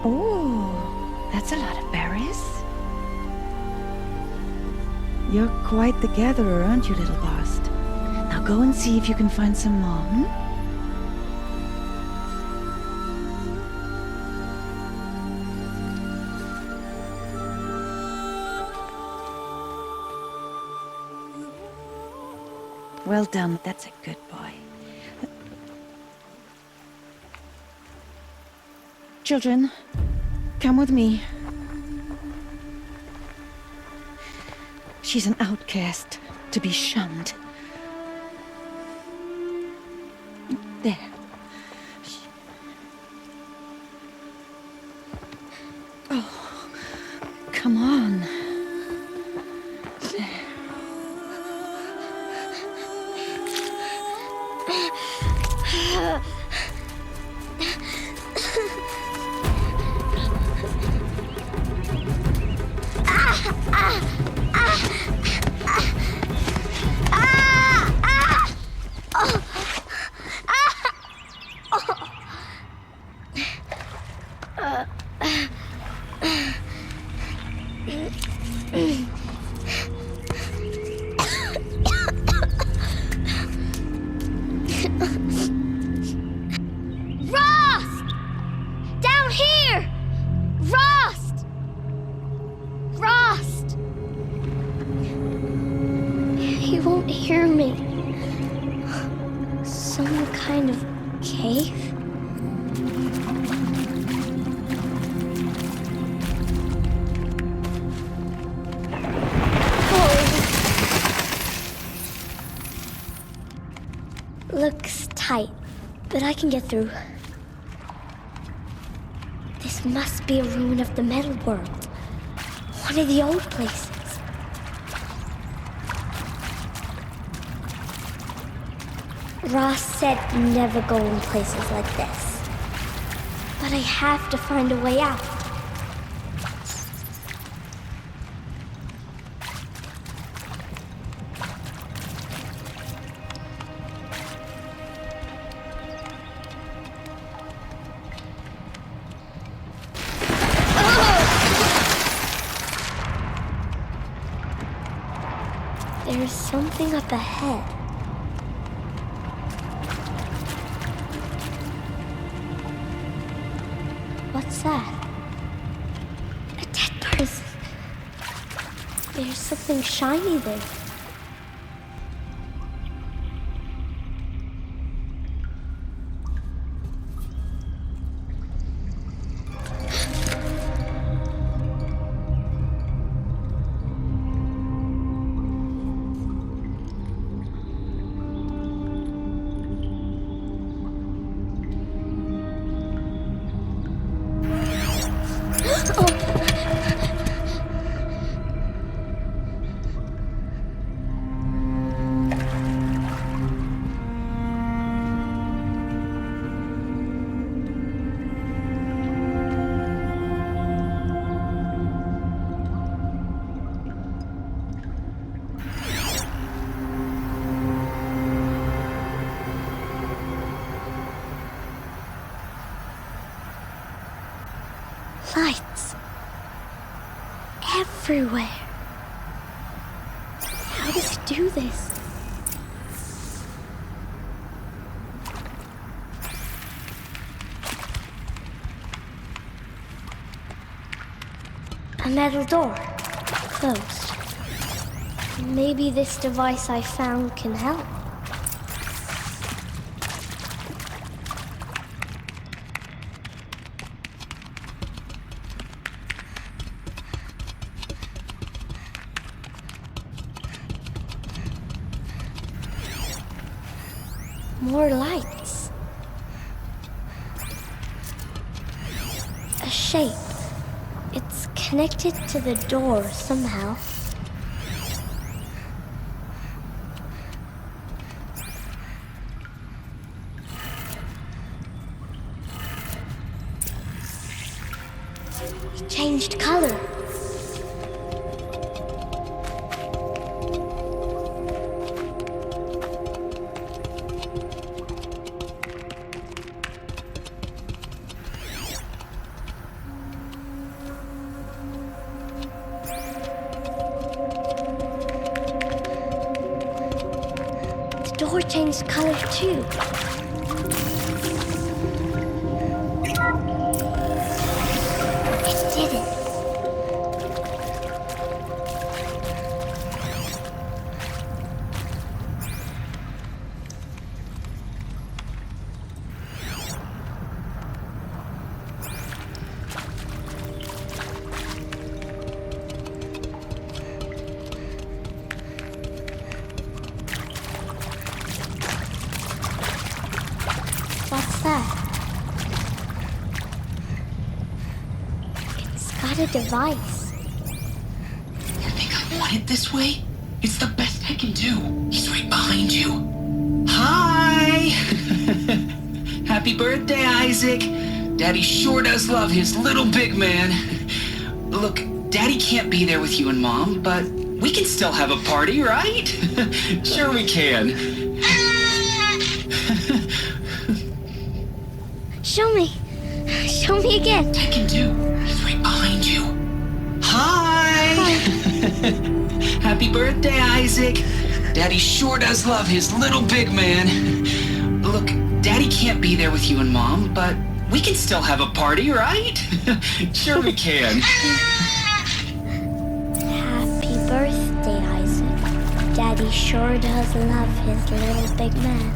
Oh, that's a lot of berries. You're quite the gatherer, aren't you, little Bast? Now go and see if you can find some more, hmm? Well done, that's a good boy. Children, come with me. She's an outcast, to be shunned. There. Oh, come on. There. He won't hear me. Some kind of cave? Oh. Looks tight, but I can get through. This must be a ruin of the metal world. One of the old places. Ross said never go in places like this. But I have to find a way out. There's something up ahead. What's that? A dead person. There's something shiny there. Lights. Everywhere. How does it do this? A metal door. Closed. Maybe this device I found can help. More lights. A shape. It's connected to the door somehow. It changed color. changed color too. It did it. What's that? It's got a device. You think I want it this way? It's the best I can do. He's right behind you. Hi! Happy birthday, Isaac. Daddy sure does love his little big man. Look, Daddy can't be there with you and Mom, but we can still have a party, right? Sure we can. Show me. Show me again. I can do. He's right behind you. Hi! Happy birthday, Isaac. Daddy sure does love his little big man. Look, Daddy can't be there with you and Mom, but we can still have a party, right? Sure we can. Happy birthday, Isaac. Daddy sure does love his little big man.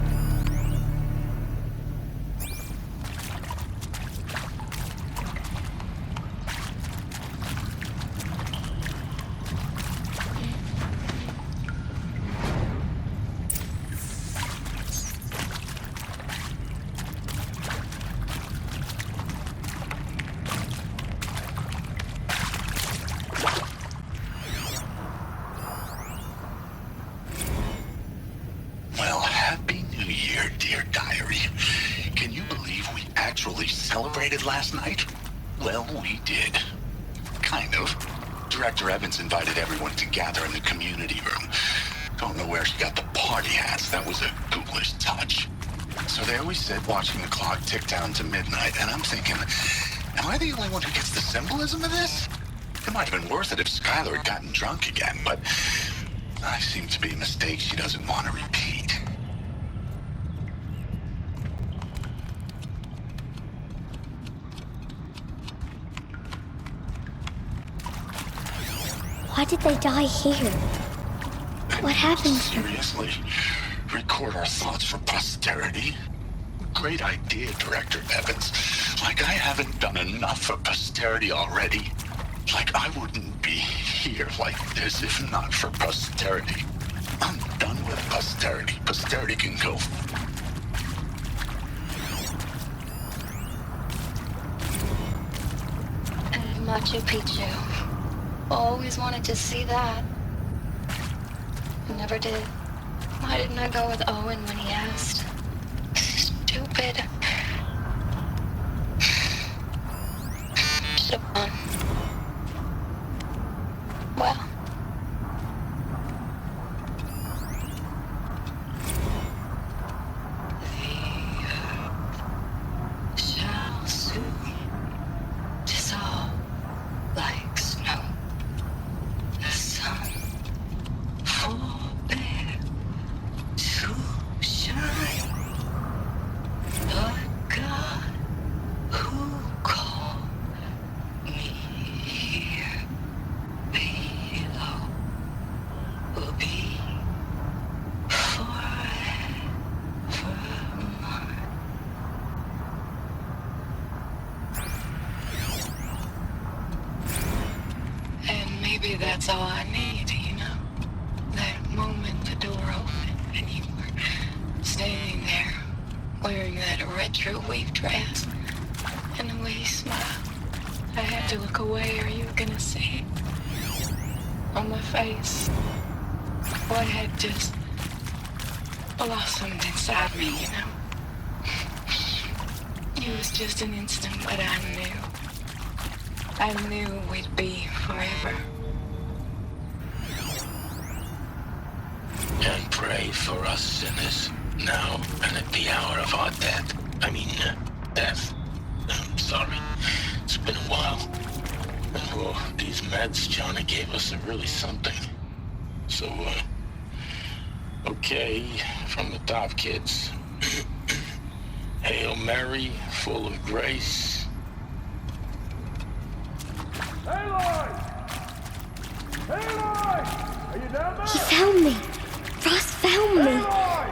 Well, Happy New Year, dear diary. Can you believe we actually celebrated last night? Well, we did. Kind of. Director Evans invited everyone to gather in the community room. Don't know where she got the party hats. That was a ghoulish touch. So there we sit, watching the clock tick down to midnight, and I'm thinking, am I the only one who gets the symbolism of this? It might have been worth it if Skylar had gotten drunk again, but I seem to be a mistake she doesn't want to repeat. Why did they die here? What happened? Seriously? Record our thoughts for posterity? Great idea, Director Evans. Like I haven't done enough for posterity already. Like I wouldn't be here like this if not for posterity. I'm done with posterity. Posterity can go. Machu Picchu. Always wanted to see that. Never did. Why didn't I go with Owen when he asked? Stupid. Should've gone. Well. The earth shall soon dissolve like snow. The sun forbear to shine. The God who called me here below will be forever mine. And maybe that's all I need, you know? That moment the door opened and you were standing there wearing that retro wave dress and the way you smiled. I had to look away or you were gonna see it on my face. What had just blossomed inside me, you know? It was just an instant, but I knew we'd be forever. And pray for us sinners, now and at the hour of our death. Death. I'm sorry. It's been a while. Oh, these meds Johnny gave us are really something. So, okay, from the top, kids. Hail Mary, full of grace. Aloy! Aloy! Are you down there? He found me. Ross found me. Aloy!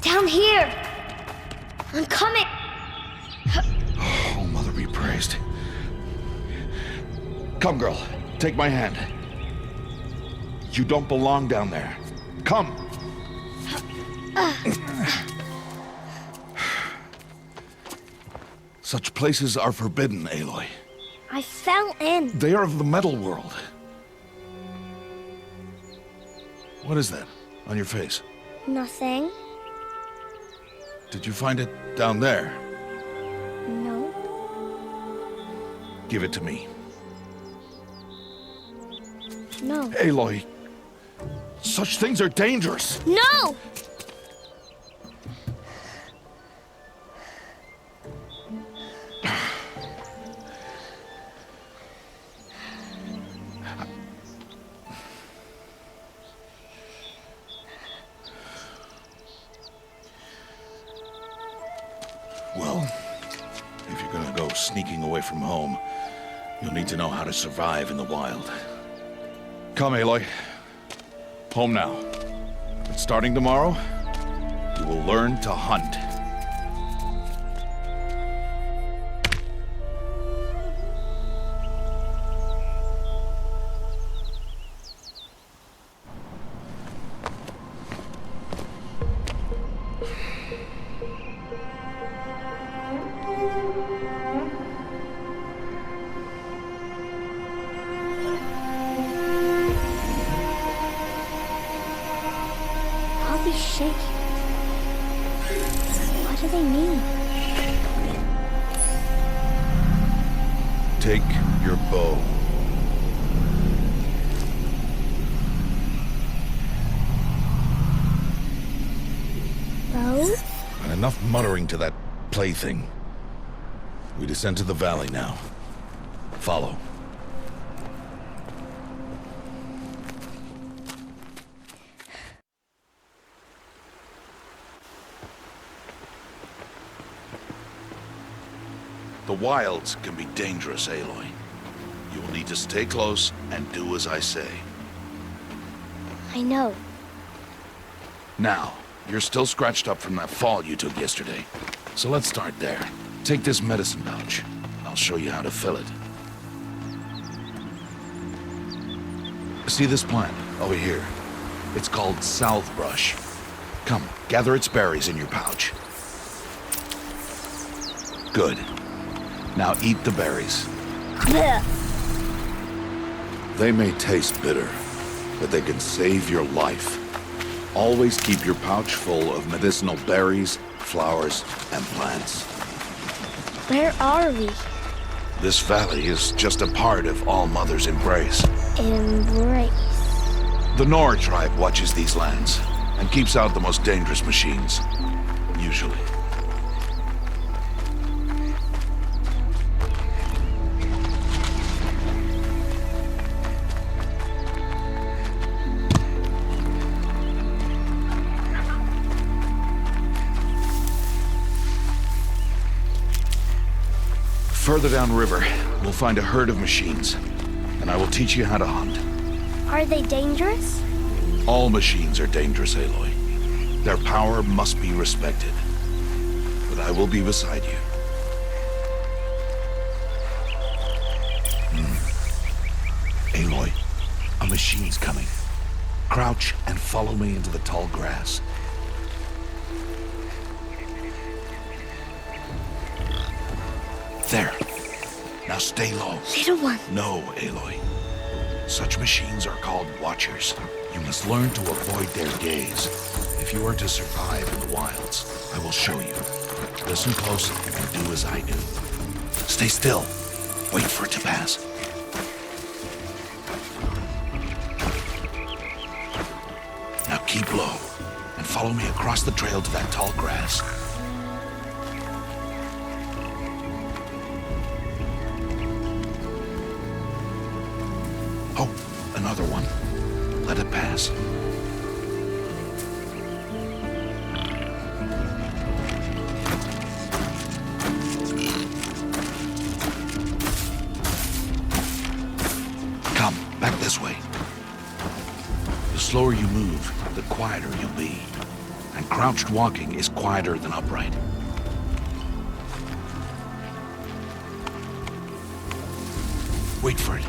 Down here. I'm coming. Oh, Mother be praised. Come, girl. Take my hand. You don't belong down there. Come. Such places are forbidden, Aloy. I fell in. They are of the metal world. What is that on your face? Nothing. Did you find it down there? No. Give it to me. No. Aloy, such things are dangerous. No! Well, if you're gonna go sneaking away from home, you'll need to know how to survive in the wild. Come, Aloy. Home now. But starting tomorrow, you will learn to hunt. I'll be shaking. What do they mean? Take your bow. Bow? And enough muttering to that plaything. We descend to the valley now. Follow. The wilds can be dangerous, Aloy. You will need to stay close and do as I say. I know. Now, you're still scratched up from that fall you took yesterday. So let's start there. Take this medicine pouch. I'll show you how to fill it. See this plant over here? It's called southbrush. Come, gather its berries in your pouch. Good. Now eat the berries. Blech. They may taste bitter, but they can save your life. Always keep your pouch full of medicinal berries, flowers, and plants. Where are we? This valley is just a part of All Mother's embrace. Embrace. The Nora tribe watches these lands and keeps out the most dangerous machines, usually. Further downriver, we'll find a herd of machines, and I will teach you how to hunt. Are they dangerous? All machines are dangerous, Aloy. Their power must be respected. But I will be beside you. Aloy, a machine's coming. Crouch and follow me into the tall grass. There. Now stay low. Little one. No, Aloy. Such machines are called Watchers. You must learn to avoid their gaze. If you are to survive in the wilds, I will show you. Listen close and do as I do. Stay still. Wait for it to pass. Now keep low and follow me across the trail to that tall grass. Oh, another one. Let it pass. Back this way. The slower you move, the quieter you'll be. And crouched walking is quieter than upright. Wait for it.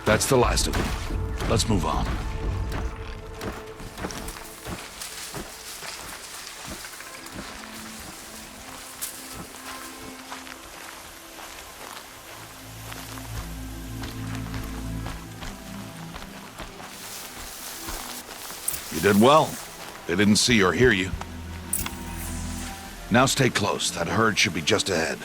That's the last of them. Let's move on. You did well. They didn't see or hear you. Now stay close. That herd should be just ahead.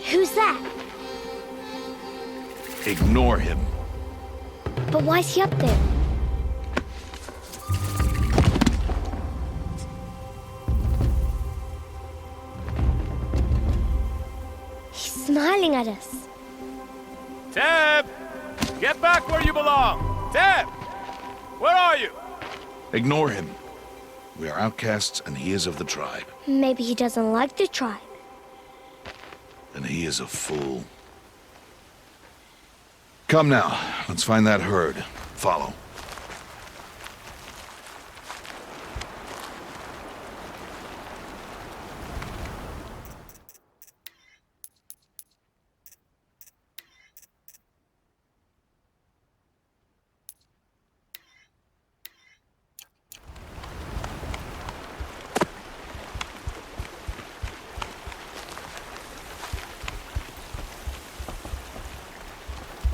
Who's that? Ignore him. But why's he up there? He's smiling at us. Teb! Get back where you belong! Teb! Where are you? Ignore him. We are outcasts and he is of the tribe. Maybe he doesn't like the tribe. And he is a fool. Come now, let's find that herd. Follow.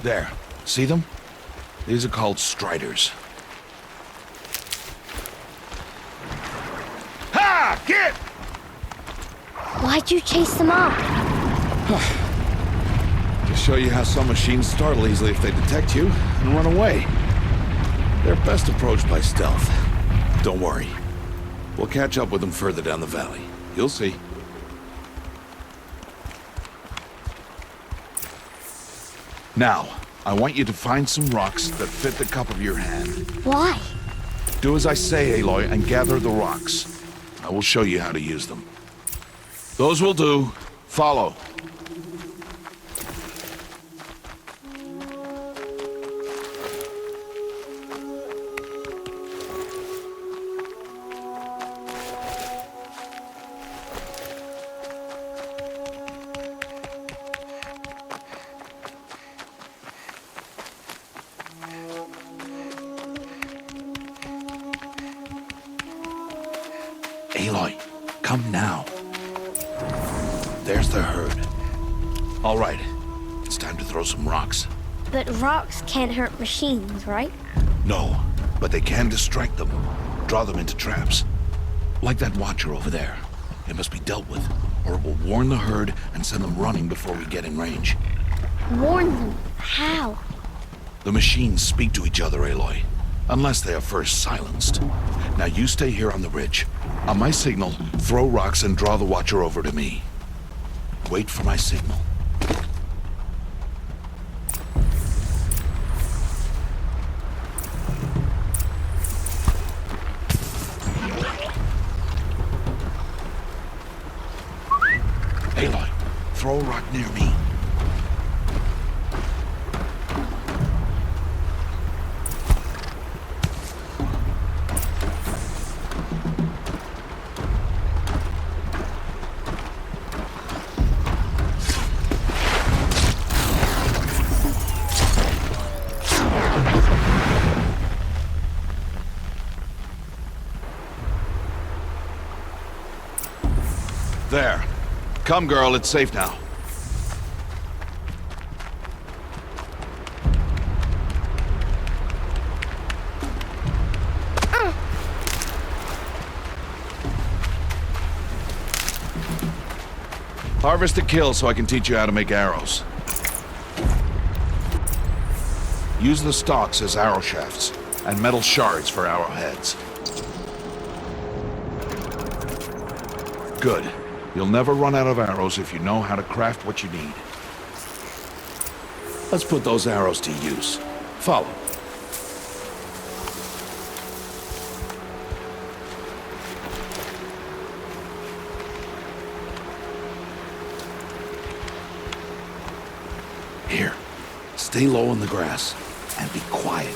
There. See them? These are called striders. Ha! Get! Why'd you chase them off? To show you how some machines startle easily if they detect you and run away. They're best approached by stealth. Don't worry. We'll catch up with them further down the valley. You'll see. Now, I want you to find some rocks that fit the cup of your hand. Why? Do as I say, Aloy, and gather the rocks. I will show you how to use them. Those will do. Follow. Aloy, come now. There's the herd. All right, it's time to throw some rocks. But rocks can't hurt machines, right? No, but they can distract them, draw them into traps. Like that watcher over there. It must be dealt with, or it will warn the herd and send them running before we get in range. Warn them? How? The machines speak to each other, Aloy, unless they are first silenced. Now you stay here on the ridge. On my signal, throw rocks and draw the watcher over to me. Wait for my signal. Aloy, throw a rock near me. There. Come, girl, it's safe now. Harvest a kill so I can teach you how to make arrows. Use the stalks as arrow shafts, and metal shards for arrowheads. Good. You'll never run out of arrows if you know how to craft what you need. Let's put those arrows to use. Follow. Here. Stay low in the grass, and be quiet.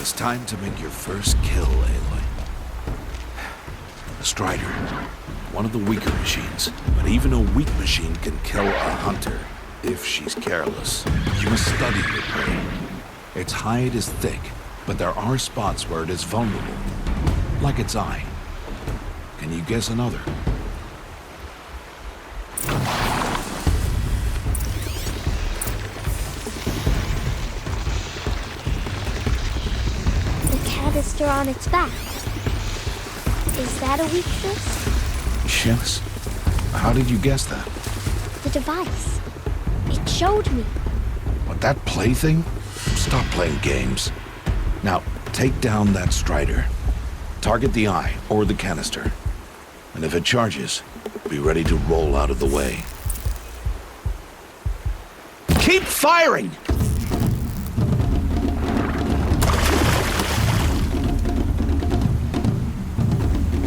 It's time to make your first kill, Aloy. The Strider. One of the weaker machines, but even a weak machine can kill a hunter, if she's careless. You must study your prey. Its hide is thick, but there are spots where it is vulnerable, like its eye. Can you guess another? The canister on its back. Is that a weakness? Yes. How did you guess that? The device. It showed me. What, that plaything? Stop playing games. Now, take down that Strider. Target the eye or the canister. And if it charges, be ready to roll out of the way. Keep firing!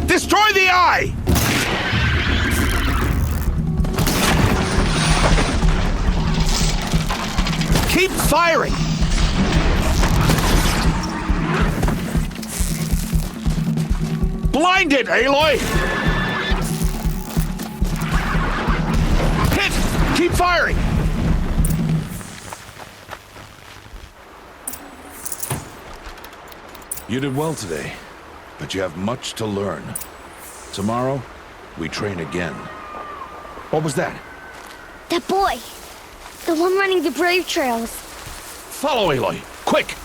Destroy the eye! Keep firing! Blind it, Aloy! Hit! Keep firing! You did well today, but you have much to learn. Tomorrow, we train again. What was that? That boy. The one running the brave trails. Follow Aloy, quick!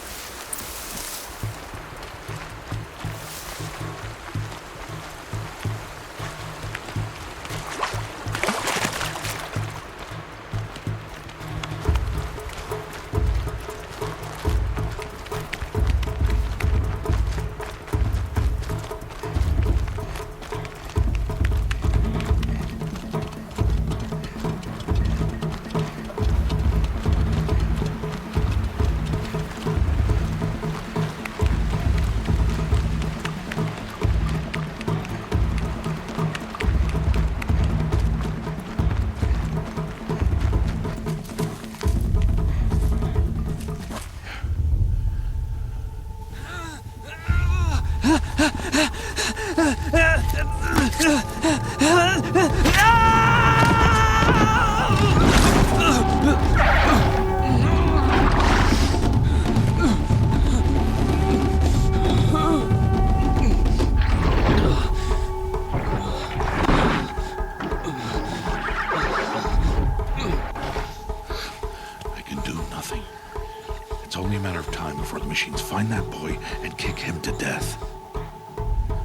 It's only a matter of time before the machines find that boy and kick him to death.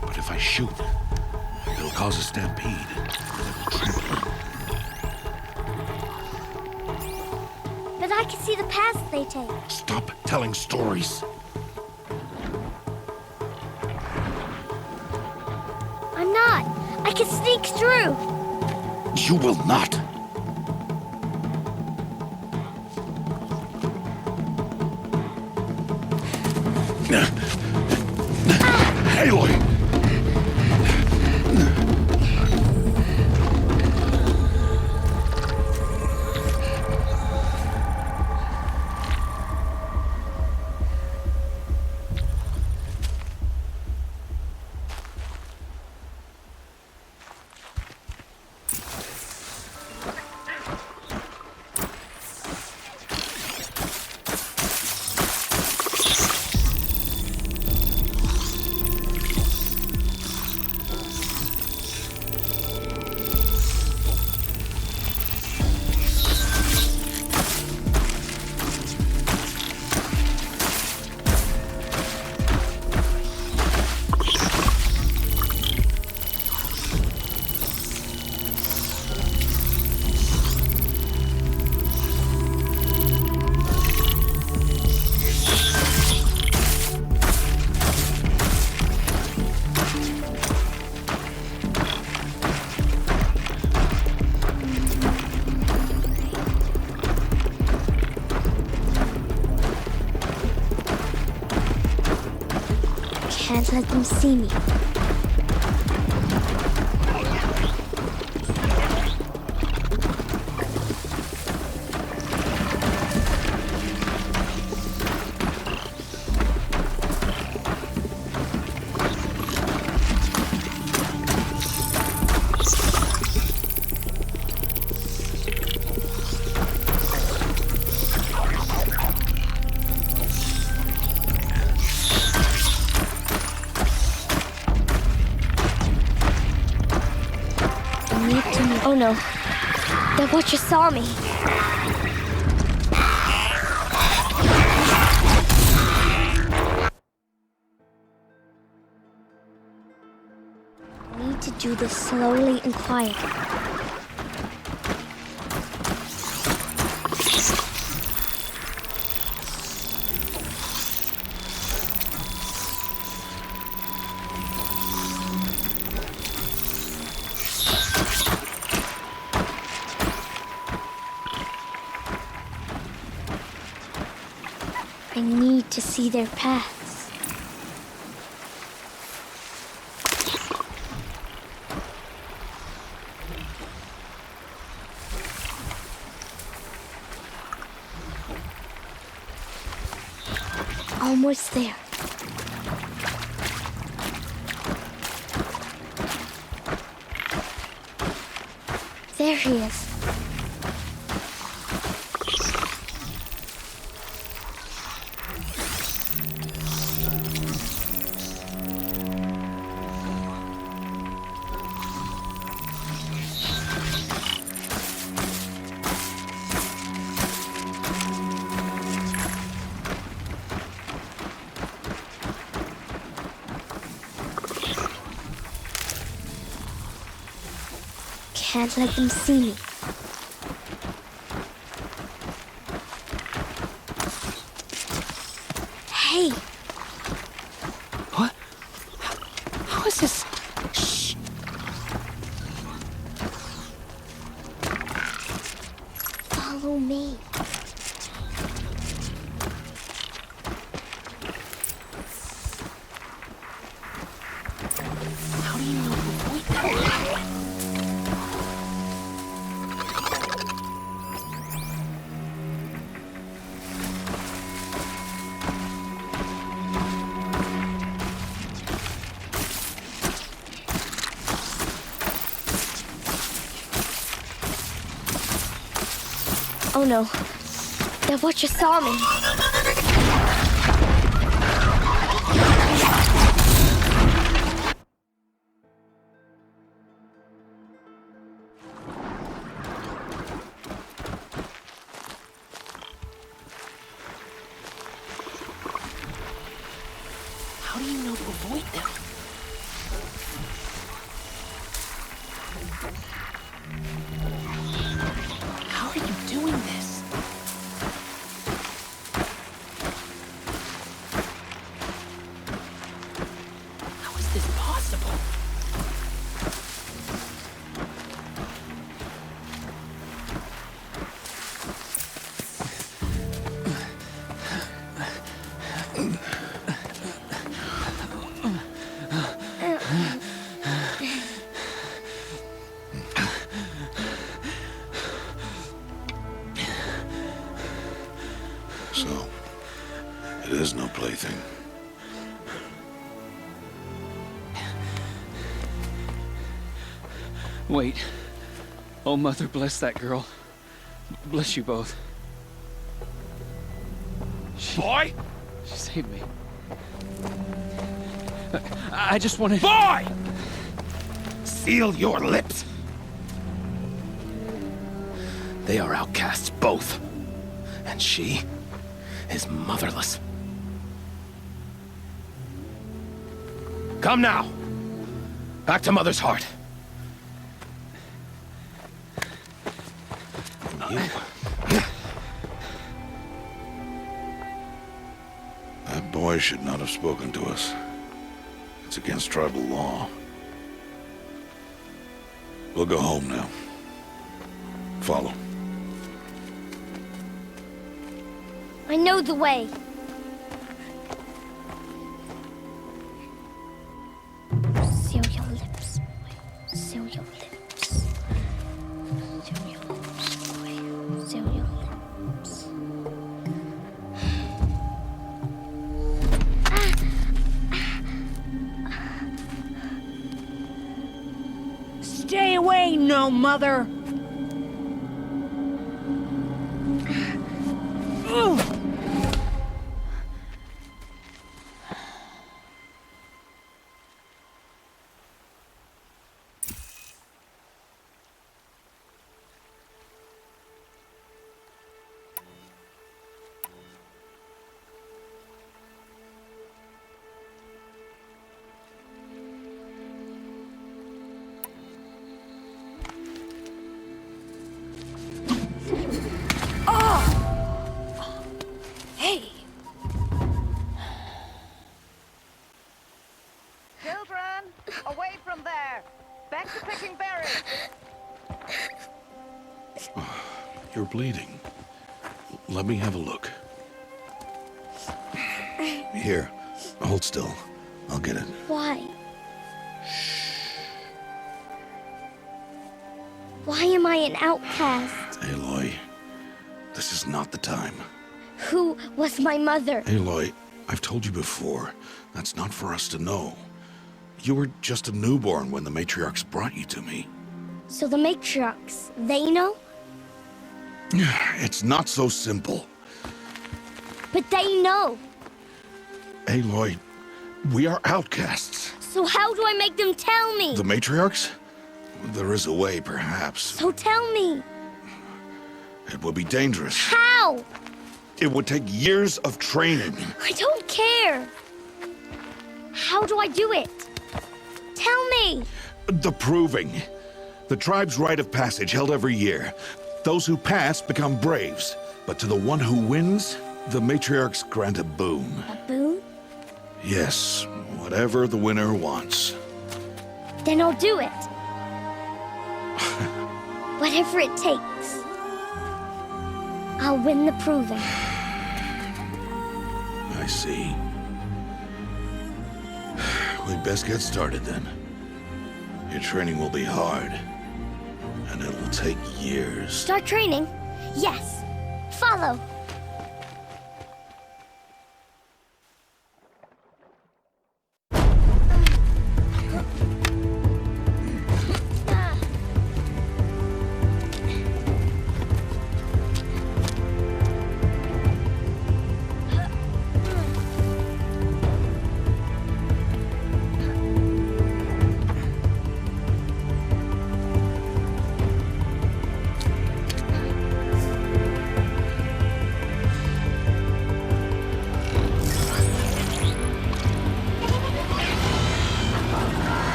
But if I shoot, it'll cause a stampede, and it will trample him. But I can see the paths they take. Stop telling stories. I'm not. I can sneak through. You will not. Aloy! Can't let them see me. Oh no, the Watcher saw me. I need to do this slowly and quietly. I need to see their paths. Almost there. There he is. Can't let them see me. Hey! What? How is this? Shh! Follow me. How do you know to avoid that? Oh no, the Watcher saw me. How do you know to avoid them? How are you doing this? How is this possible? So, it is no plaything. Wait. Oh, Mother, bless that girl. Bless you both. Boy! She saved me. I just wanted... Boy! Seal your lips! They are outcasts, both. And she is motherless. Come now! Back to Mother's heart. And you? That boy should not have spoken to us. It's against tribal law. We'll go home now. Follow. I know the way. Seal your lips. Seal your lips, boy. Seal your lips. Stay away, no mother! Hey! Children, away from there! Back to picking berries! You're bleeding. Let me have a look. Here, hold still. I'll get it. Why? Why am I an outcast? Aloy, this is not the time. Who was my mother? Aloy, I've told you before, that's not for us to know. You were just a newborn when the matriarchs brought you to me. So the matriarchs, they know? It's not so simple. But they know. Aloy, we are outcasts. So how do I make them tell me? The matriarchs? There is a way, perhaps. So tell me. It would be dangerous. How? It would take years of training. I don't care. How do I do it? Tell me. The proving. The tribe's rite of passage held every year. Those who pass become braves. But to the one who wins, the matriarchs grant a boon. A boon? Yes, whatever the winner wants. Then I'll do it. Whatever it takes. I'll win the proving. I see. We'd best get started then. Your training will be hard, and it will take years. Start training? Yes. Follow.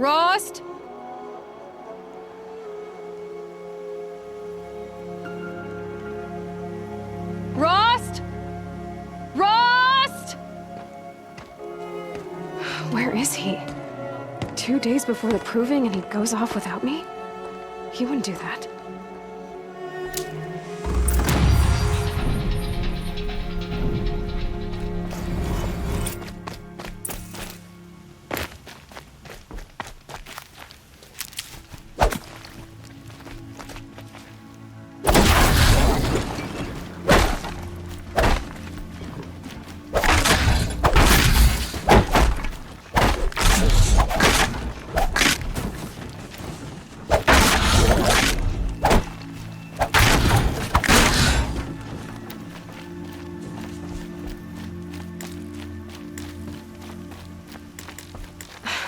Rost? Rost? Rost? Where is he? 2 days before the proving and he goes off without me? He wouldn't do that.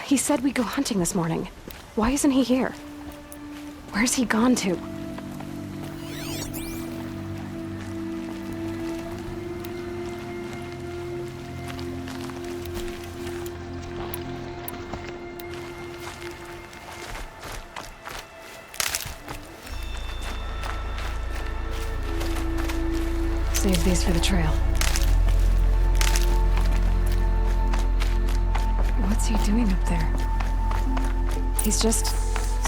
He said we'd go hunting this morning. Why isn't he here? Where's he gone to? Save these for the trail. What's he doing up there? He's just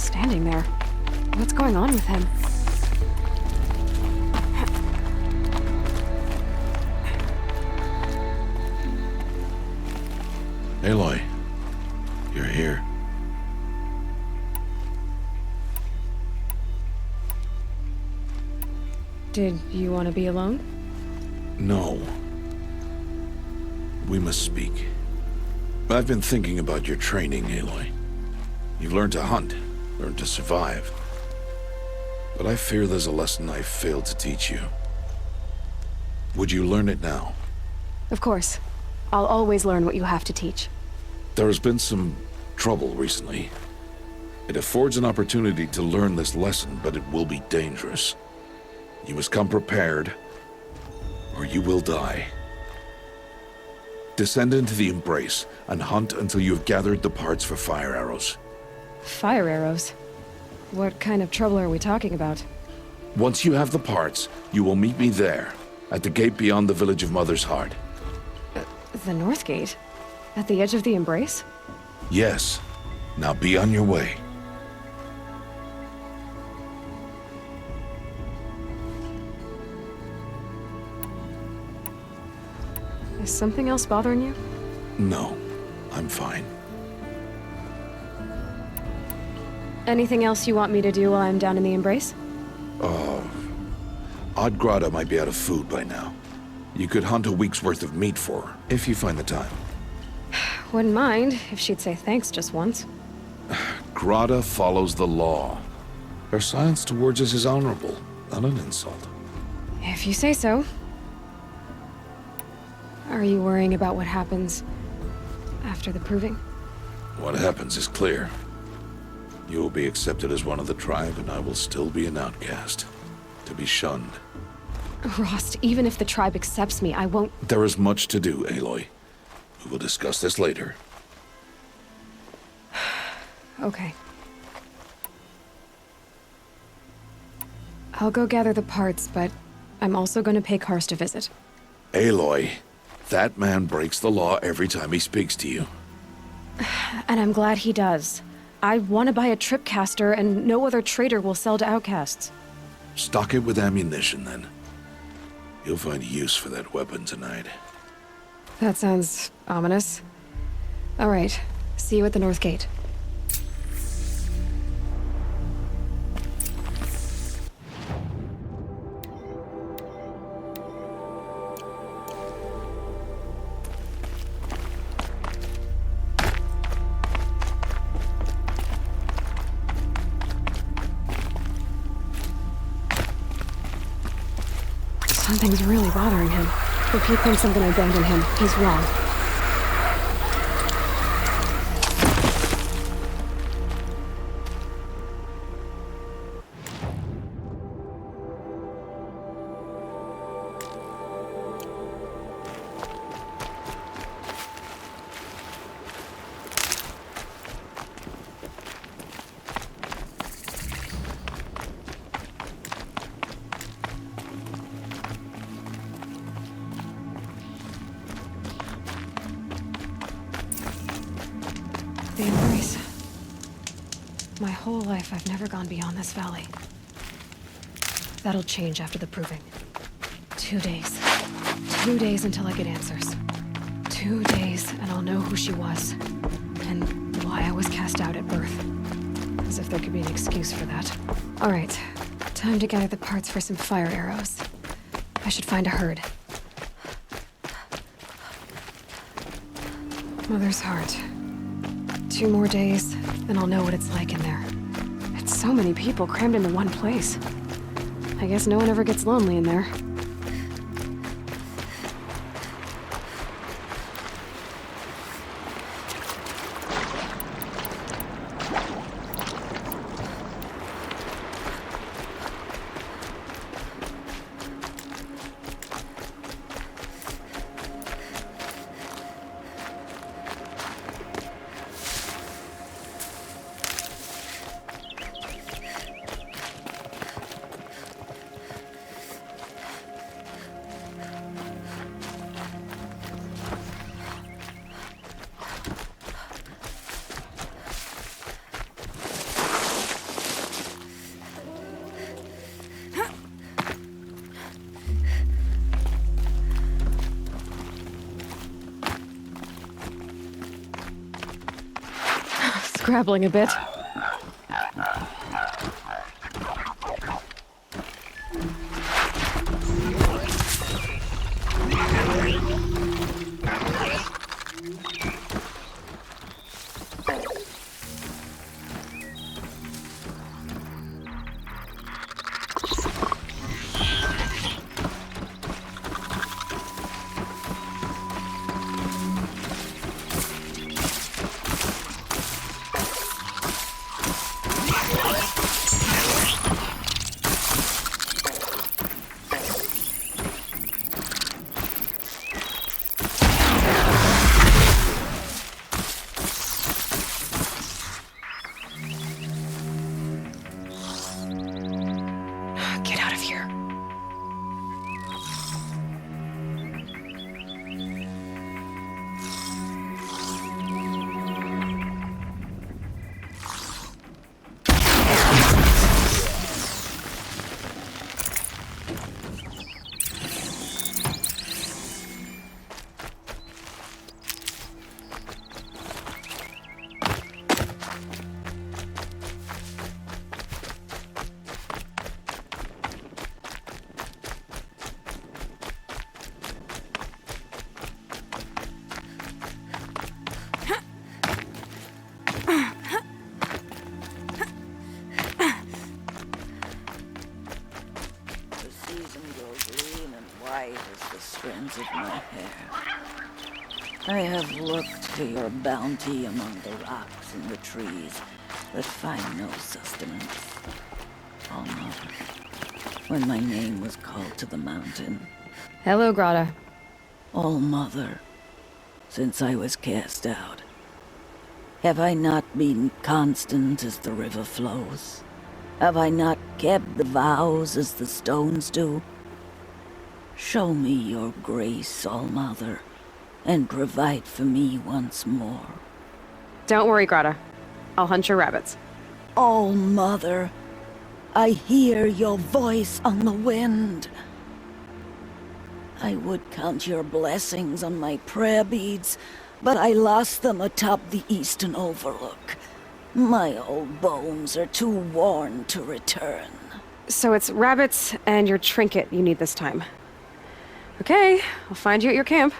standing there. What's going on with him? Aloy, you're here. Did you want to be alone? No. We must speak. I've been thinking about your training, Aloy. You've learned to hunt, learned to survive. But I fear there's a lesson I've failed to teach you. Would you learn it now? Of course. I'll always learn what you have to teach. There has been some trouble recently. It affords an opportunity to learn this lesson, but it will be dangerous. You must come prepared, or you will die. Descend into the Embrace and hunt until you have gathered the parts for fire arrows. Fire arrows? What kind of trouble are we talking about? Once you have the parts, you will meet me there, at the gate beyond the village of Mother's Heart. The North Gate? At the edge of the Embrace? Yes. Now be on your way. Is something else bothering you? No, I'm fine. Anything else you want me to do while I'm down in the Embrace? Odd Grotto might be out of food by now. You could hunt a week's worth of meat for her, if you find the time. Wouldn't mind if she'd say thanks just once. Grotto follows the law. Her silence towards us is honorable, not an insult. If you say so. Are you worrying about what happens after the proving? What happens is clear. You will be accepted as one of the tribe, and I will still be an outcast, to be shunned. Rost, even if the tribe accepts me, I won't... There is much to do, Aloy. We will discuss this later. Okay. I'll go gather the parts, but I'm also going to pay Karst a visit. Aloy, that man breaks the law every time he speaks to you. And I'm glad he does. I want to buy a tripcaster, and no other trader will sell to outcasts. Stock it with ammunition, then. You'll find use for that weapon tonight. That sounds ominous. All right. See you at the North Gate. Something's really bothering him. If he thinks I'm gonna abandon him, he's wrong. My whole life, I've never gone beyond this valley. That'll change after the proving. 2 days. 2 days until I get answers. 2 days, and I'll know who she was. And why I was cast out at birth. As if there could be an excuse for that. Alright, time to gather the parts for some fire arrows. I should find a herd. Mother's heart. 2 more days, then I'll know what it's like in there. It's so many people crammed into one place. I guess no one ever gets lonely in there. Scrabbling a bit. Get out of here. Strands of my hair. I have looked to your bounty among the rocks and the trees, but find no sustenance. Oh, Mother, when my name was called to the mountain. Hello, Grata. Oh, Mother, since I was cast out, have I not been constant as the river flows? Have I not kept the vows as the stones do? Show me your grace, All-Mother, and provide for me once more. Don't worry, Grata. I'll hunt your rabbits. All-Mother, I hear your voice on the wind. I would count your blessings on my prayer beads, but I lost them atop the eastern overlook. My old bones are too worn to return. So it's rabbits and your trinket you need this time. Okay, I'll find you at your camp.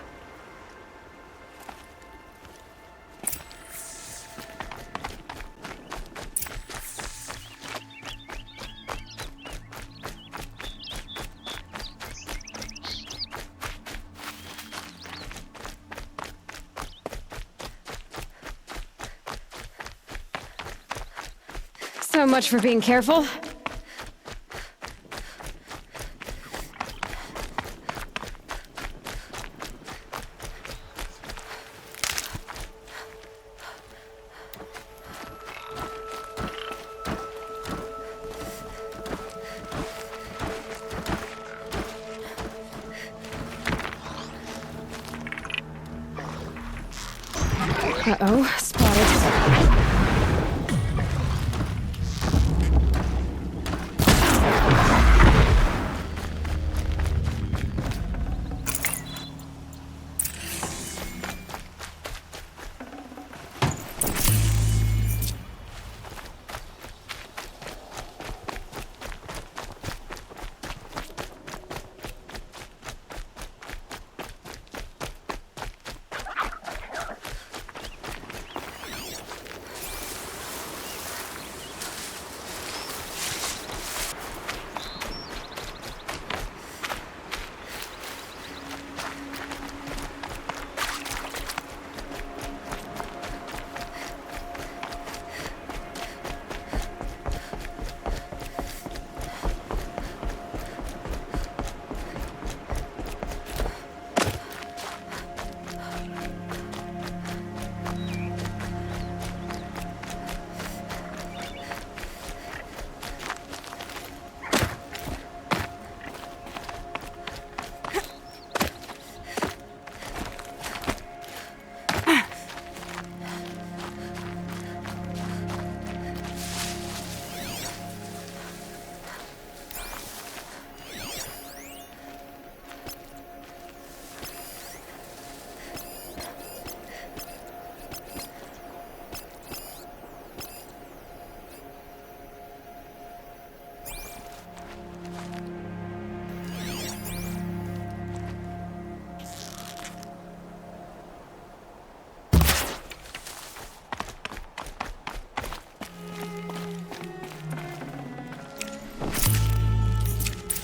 So much for being careful. Uh-oh, spotted.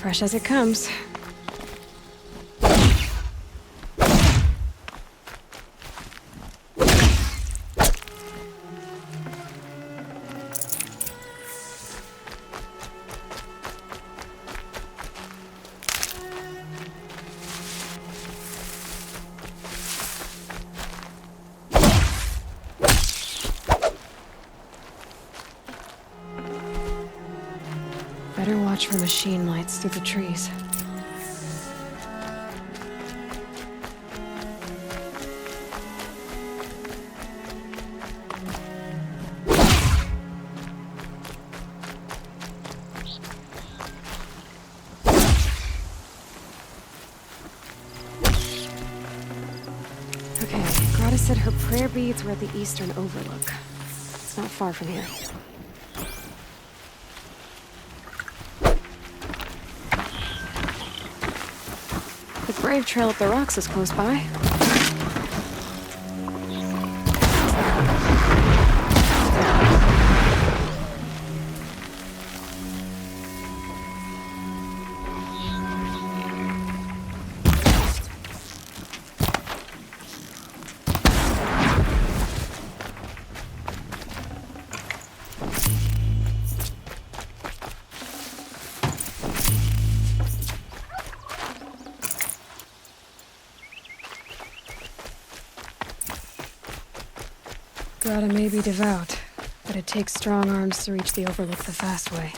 Fresh as it comes. Better watch for machine lights through the trees. Okay, Grata said her prayer beads were at the eastern overlook. It's not far from here. The Brave Trail up the rocks is close by. Grata may be devout, but it takes strong arms to reach the overlook the fast way.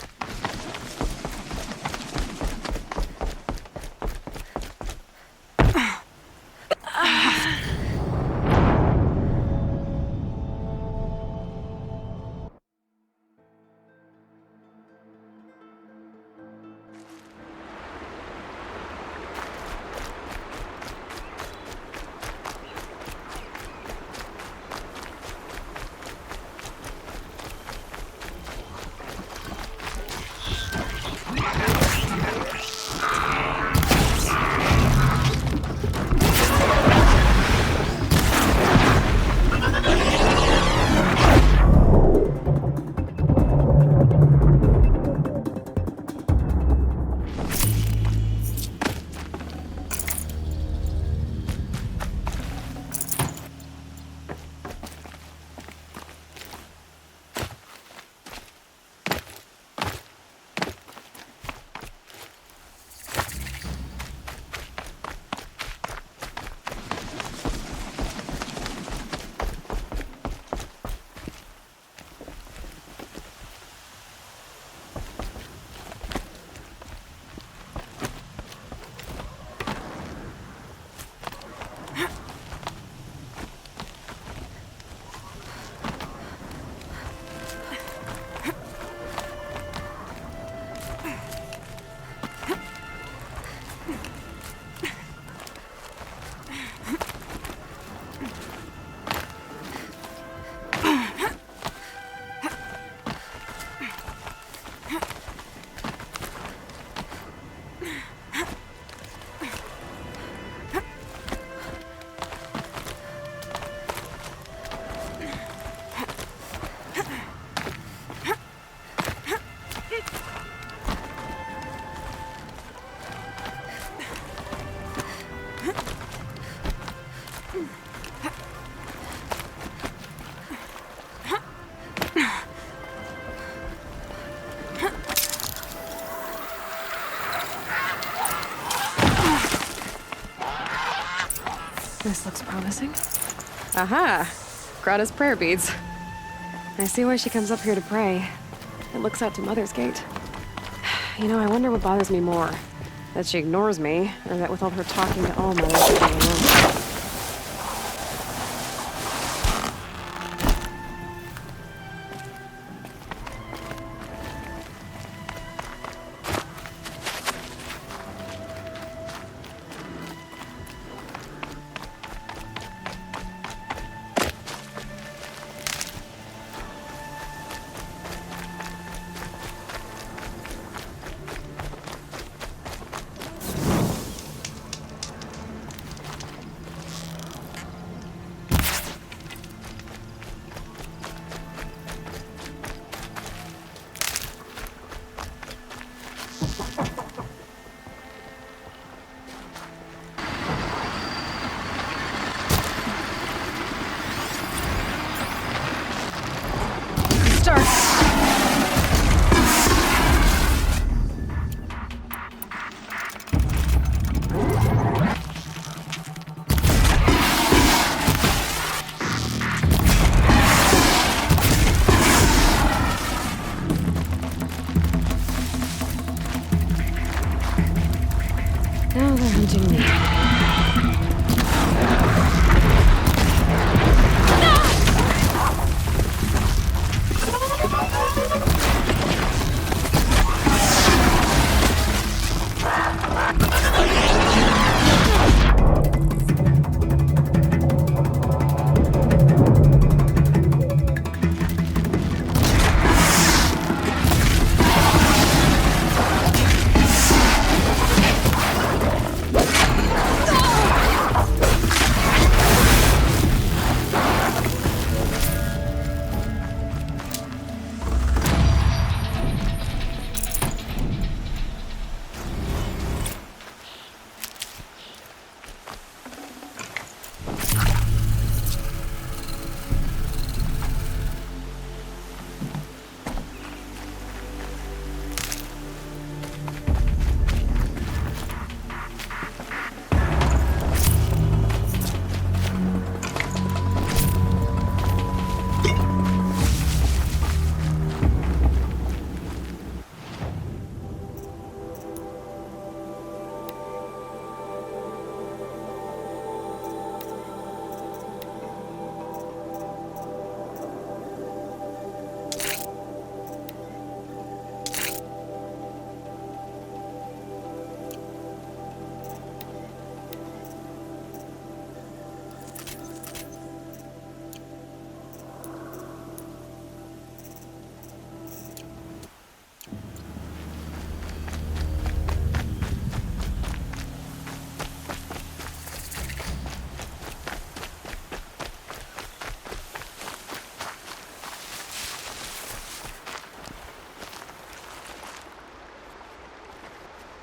This looks promising. Aha! Grata's prayer beads. I see why she comes up here to pray. It looks out to Mother's Gate. You know, I wonder what bothers me more. That she ignores me, or that with all her talking to all mothers, she's getting alone. hunting me.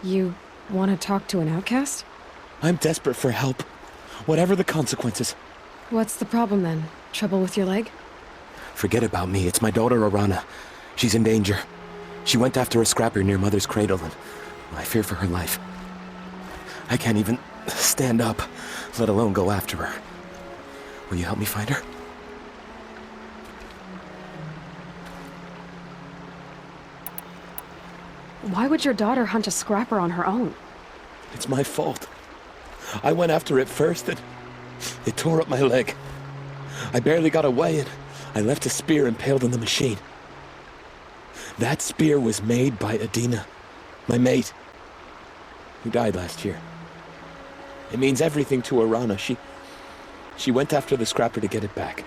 You want to talk to an outcast? I'm desperate for help, whatever the consequences. What's the problem then? Trouble with your leg? Forget about me, it's my daughter Arana. She's in danger. She went after a scrapper near Mother's cradle, and I fear for her life. I can't even stand up, let alone go after her. Will you help me find her? Why would your daughter hunt a scrapper on her own? It's my fault. I went after it first, and it tore up my leg. I barely got away, and I left a spear impaled in the machine. That spear was made by Adina, my mate, who died last year. It means everything to Arana. She went after the scrapper to get it back.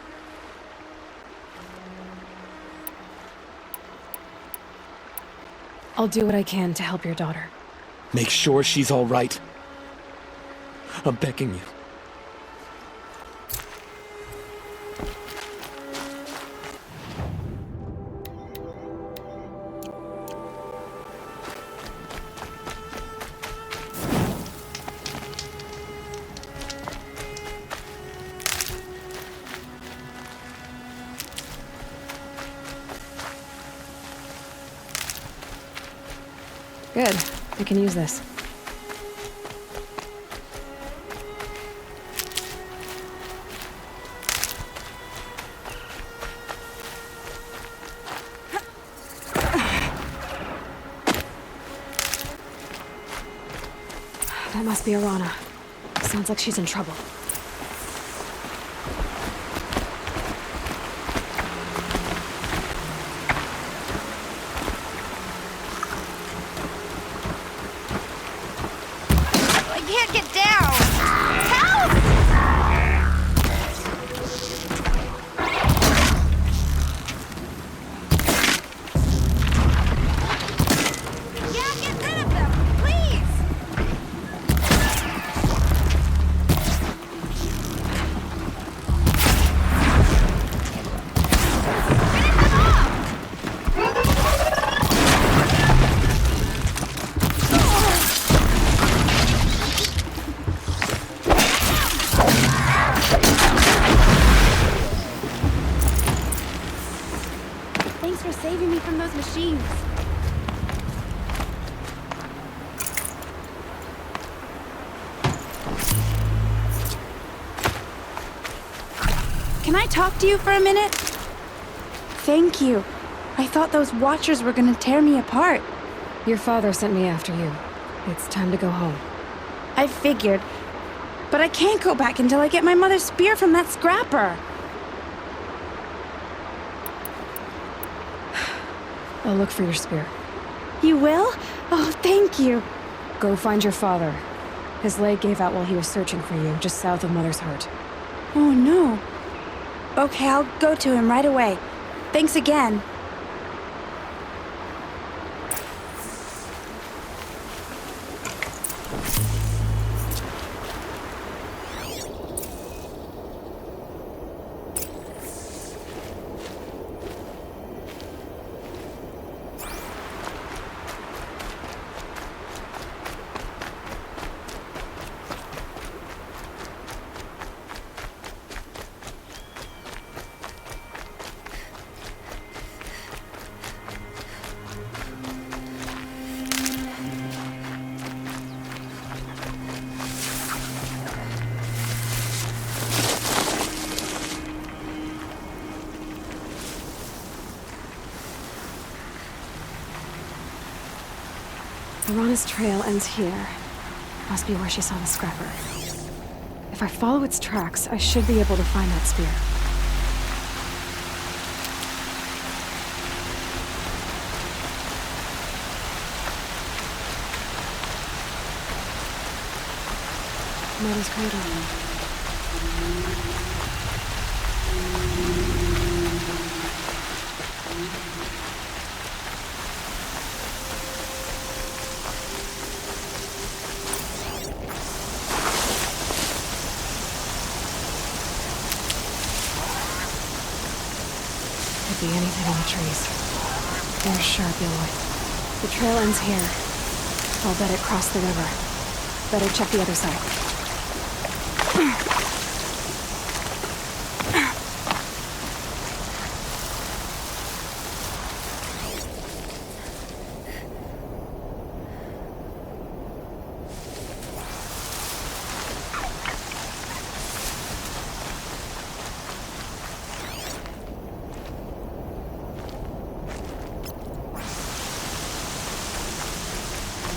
I'll do what I can to help your daughter. Make sure she's all right. I'm begging you. Good. I can use this. That must be Arana. Sounds like she's in trouble. saving me from those machines. Can I talk to you for a minute? Thank you. I thought those Watchers were gonna tear me apart. Your father sent me after you. It's time to go home. I figured. But I can't go back until I get my mother's spear from that scrapper. I'll look for your spear. You will? Oh, thank you. Go find your father. His leg gave out while he was searching for you, just south of Mother's Heart. Oh, no. Okay, I'll go to him right away. Thanks again. Arana's trail ends here. Must be where she saw the scrapper. If I follow its tracks, I should be able to find that spear. Mother's cradle. Could be anything in the trees. They're sharp, Eloy. The trail ends here. I'll bet it crossed the river. Better check the other side.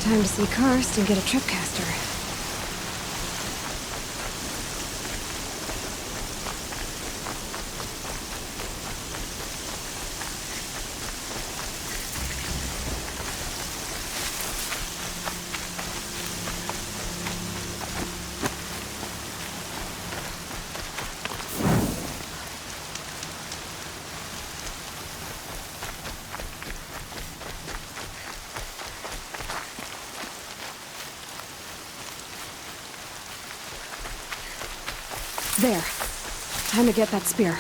Time to see Karst and get a tripcaster. There. Time to get that spear.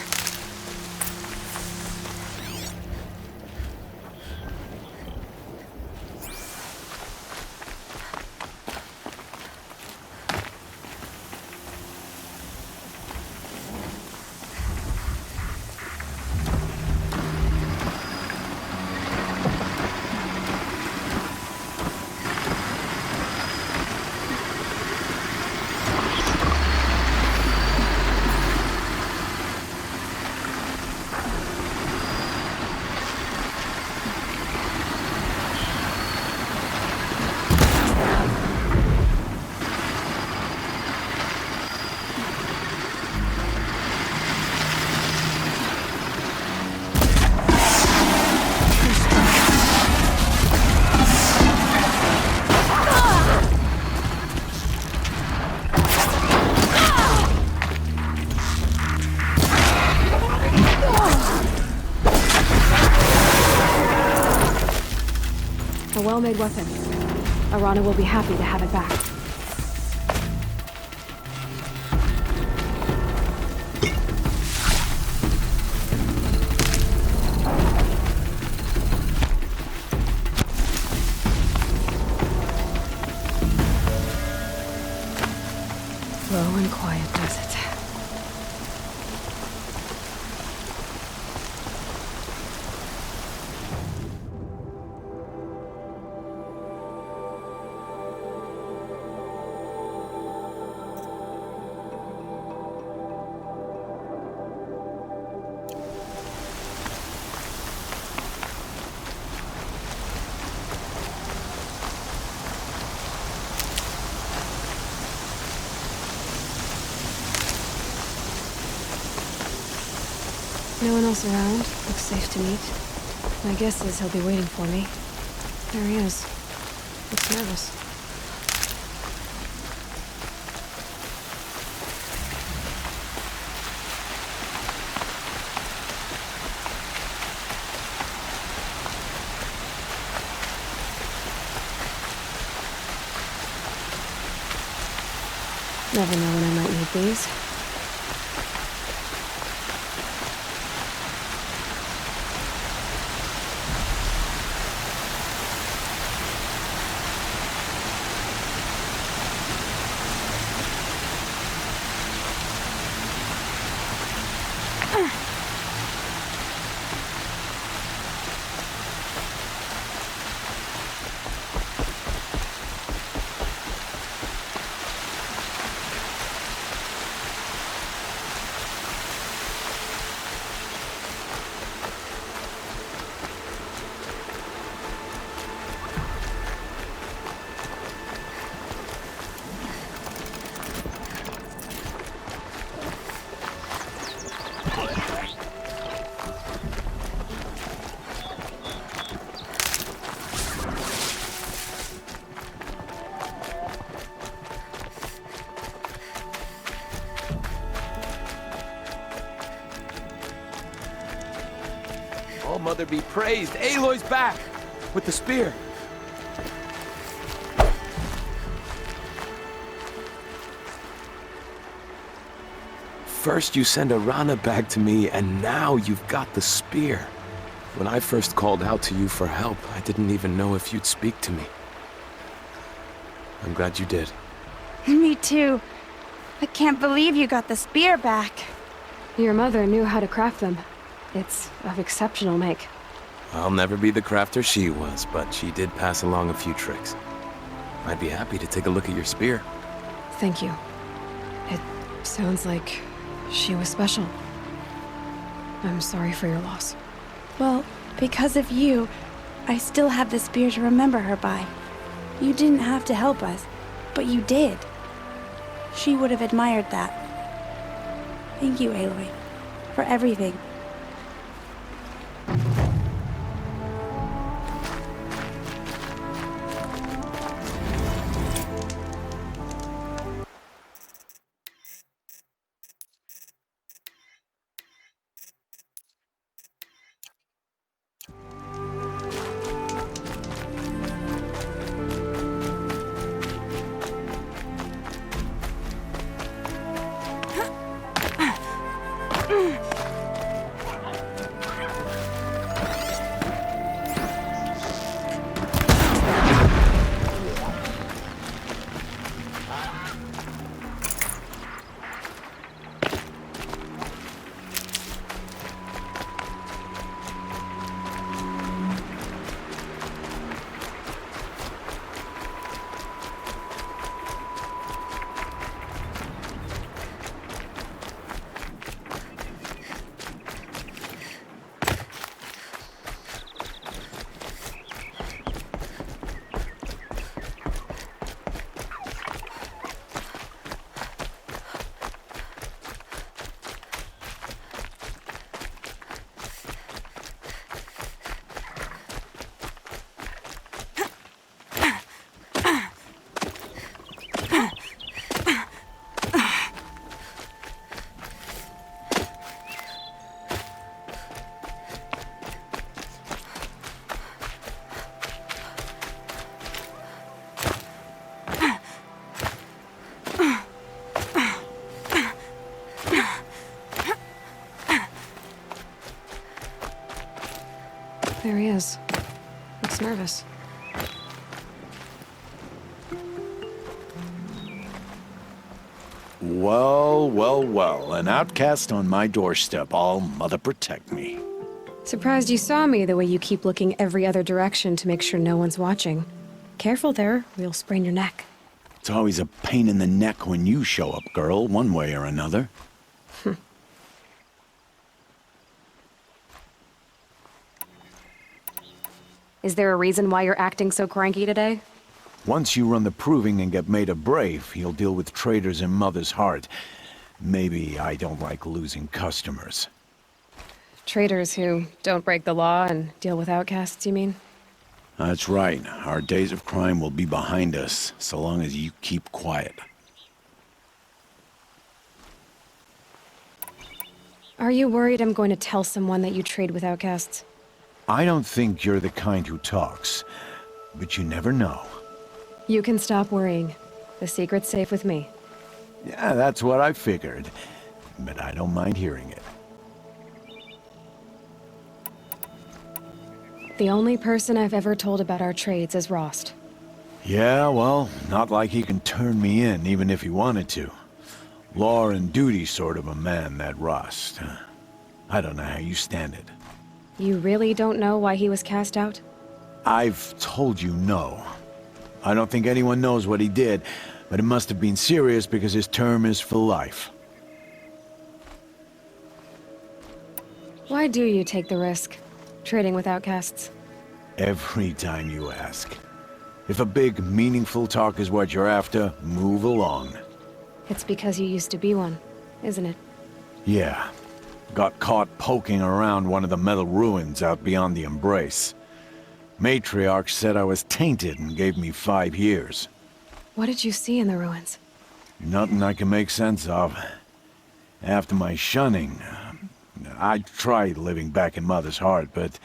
A well-made weapon. Arana will be happy to have it back. Slow and quiet does it. No one else around. Looks safe to meet. My guess is he'll be waiting for me. There he is. Looks nervous. Never know when I might need these. Oh, Mother be praised! Aloy's back! With the spear! First you send Arana back to me, and now you've got the spear. When I first called out to you for help, I didn't even know if you'd speak to me. I'm glad you did. Me too. I can't believe you got the spear back. Your mother knew how to craft them. It's of exceptional make. I'll never be the crafter she was, but she did pass along a few tricks. I'd be happy to take a look at your spear. Thank you. It sounds like she was special. I'm sorry for your loss. Well, because of you, I still have the spear to remember her by. You didn't have to help us, but you did. She would have admired that. Thank you, Aloy, for everything. There he is. Looks nervous. Well, well, well. An outcast on my doorstep. All mother protect me. Surprised you saw me the way you keep looking every other direction to make sure no one's watching. Careful there, or you'll sprain your neck. It's always a pain in the neck when you show up, girl, one way or another. Is there a reason why you're acting so cranky today? Once you run the proving and get made a brave, you'll deal with traitors in Mother's heart. Maybe I don't like losing customers. Traders who don't break the law and deal with outcasts, you mean? That's right. Our days of crime will be behind us, so long as you keep quiet. Are you worried I'm going to tell someone that you trade with outcasts? I don't think you're the kind who talks, but you never know. You can stop worrying. The secret's safe with me. Yeah, that's what I figured, but I don't mind hearing it. The only person I've ever told about our trades is Rost. Yeah, well, not like he can turn me in, even if he wanted to. Law and duty sort of a man, that Rost. I don't know how you stand it. You really don't know why he was cast out? I've told you no. I don't think anyone knows what he did, but it must have been serious because his term is for life. Why do you take the risk, trading with outcasts? Every time you ask. If a big, meaningful talk is what you're after, move along. It's because you used to be one, isn't it? Yeah. Got caught poking around one of the metal ruins out beyond the Embrace. Matriarch said I was tainted and gave me 5 years. What did you see in the ruins? Nothing I can make sense of. After my shunning, I tried living back in Mother's heart, but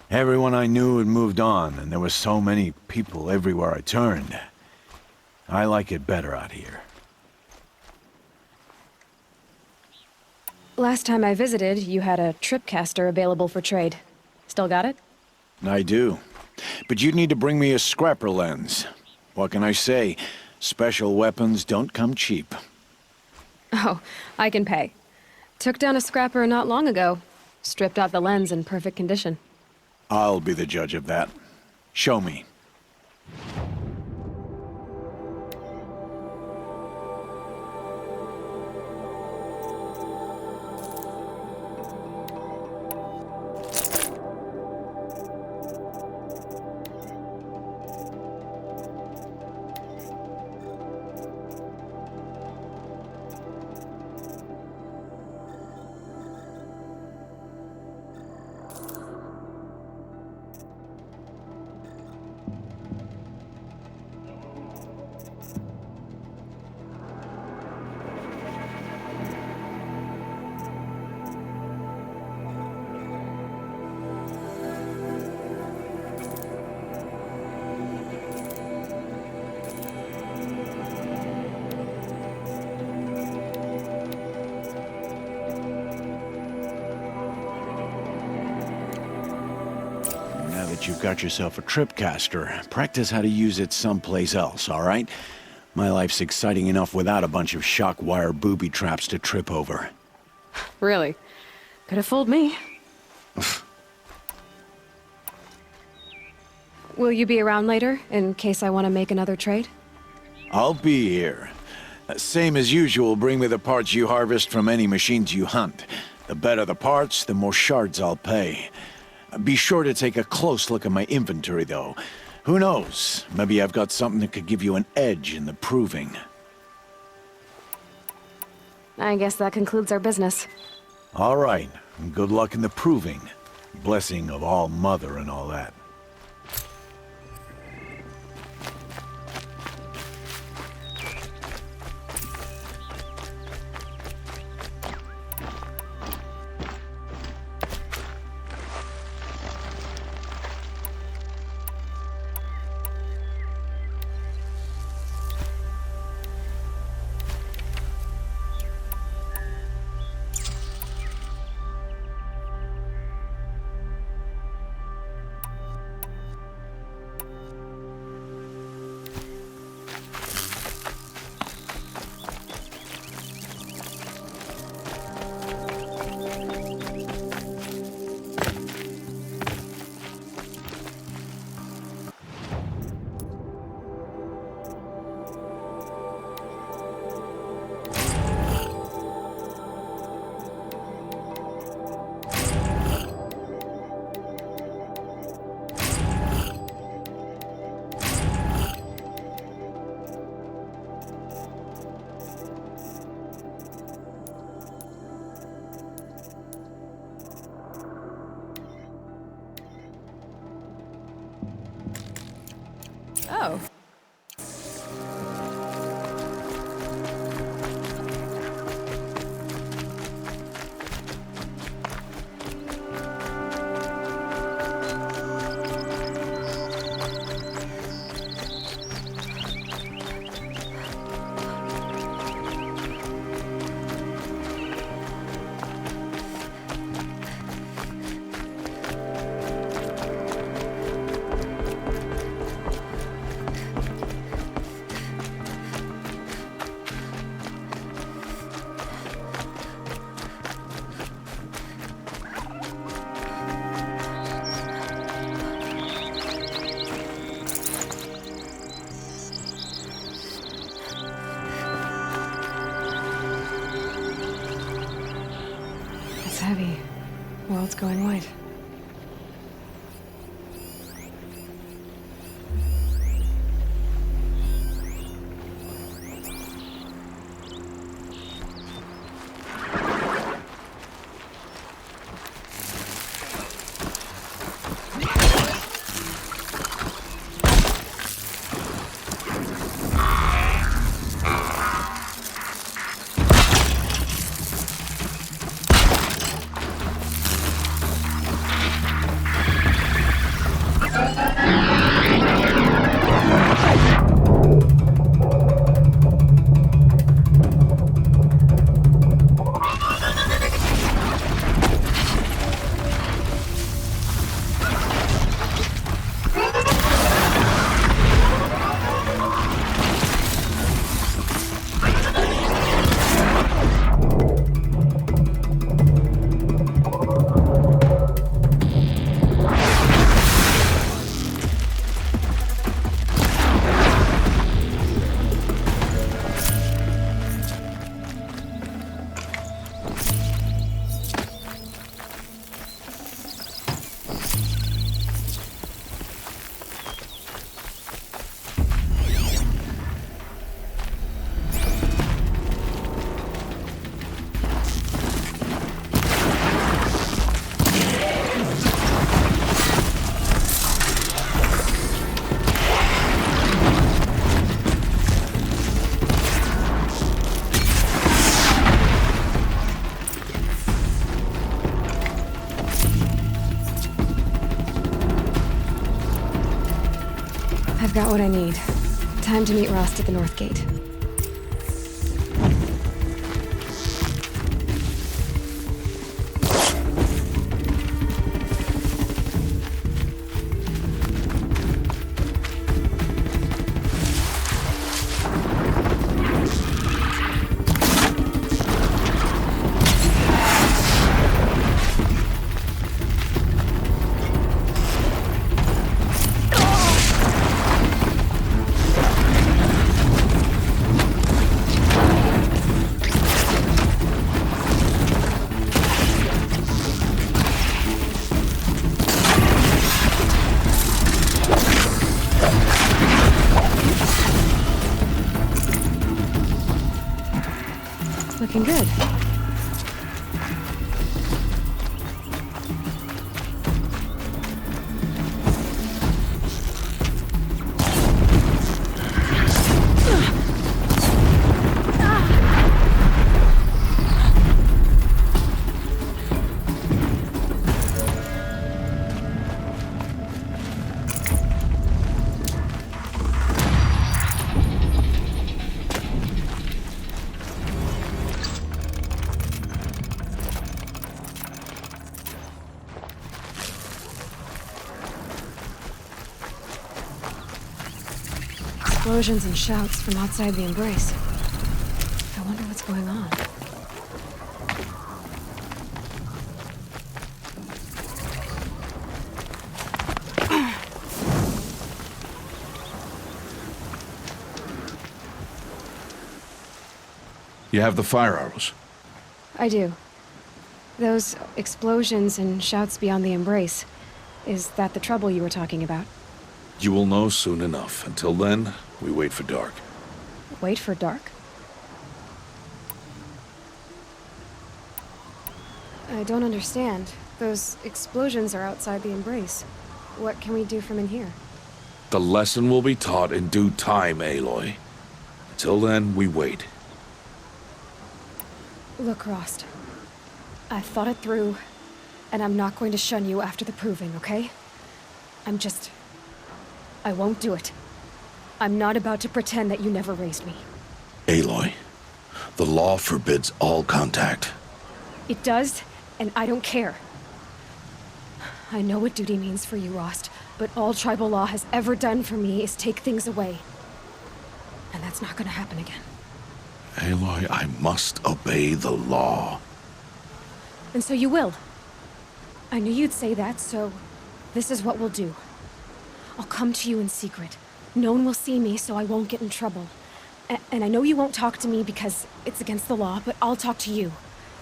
everyone I knew had moved on, and there were so many people everywhere I turned. I like it better out here. Last time I visited, you had a tripcaster available for trade. Still got it? I do. But you'd need to bring me a scrapper lens. What can I say? Special weapons don't come cheap. Oh, I can pay. Took down a scrapper not long ago. Stripped out the lens in perfect condition. I'll be the judge of that. Show me. You've got yourself a tripcaster. Practice how to use it someplace else, all right? My life's exciting enough without a bunch of shock wire booby traps to trip over. Really? Could have fooled me. Will you be around later, in case I want to make another trade? I'll be here. Same as usual, bring me the parts you harvest from any machines you hunt. The better the parts, the more shards I'll pay. Be sure to take a close look at my inventory, though. Who knows? Maybe I've got something that could give you an edge in the proving. I guess that concludes our business. All right. Good luck in the proving. Blessing of All Mother and all that. Oh. It's heavy. World's going white. I've got what I need. Time to meet Rost at the North Gate. Looking good. Explosions and shouts from outside the embrace. I wonder what's going on. You have the fire arrows? I do. Those explosions and shouts beyond the embrace. Is that the trouble you were talking about? You will know soon enough. Until then, we wait for dark. Wait for dark? I don't understand. Those explosions are outside the embrace. What can we do from in here? The lesson will be taught in due time, Aloy. Until then, we wait. Look, Rost. I've thought it through, and I'm not going to shun you after the proving, okay? I won't do it. I'm not about to pretend that you never raised me. Aloy, the law forbids all contact. It does, and I don't care. I know what duty means for you, Rost, but all tribal law has ever done for me is take things away. And that's not gonna happen again. Aloy, I must obey the law. And so you will. I knew you'd say that, so this is what we'll do. I'll come to you in secret. No one will see me, so I won't get in trouble. And I know you won't talk to me because it's against the law, but I'll talk to you.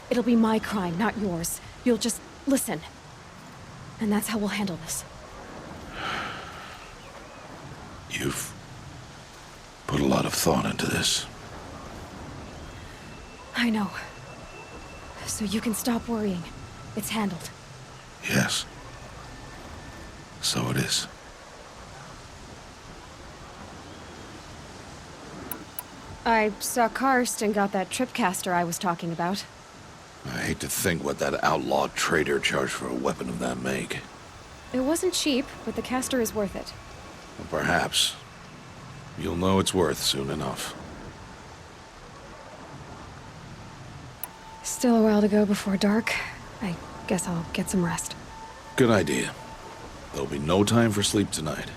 It'll be my crime, not yours. You'll just listen. And that's how we'll handle this. You've put a lot of thought into this. I know. So you can stop worrying. It's handled. Yes. So it is. I saw Karst and got that tripcaster I was talking about. I hate to think what that outlaw trader charged for a weapon of that make. It wasn't cheap, but the caster is worth it. Well, perhaps. You'll know it's worth soon enough. Still a while to go before dark. I guess I'll get some rest. Good idea. There'll be no time for sleep tonight.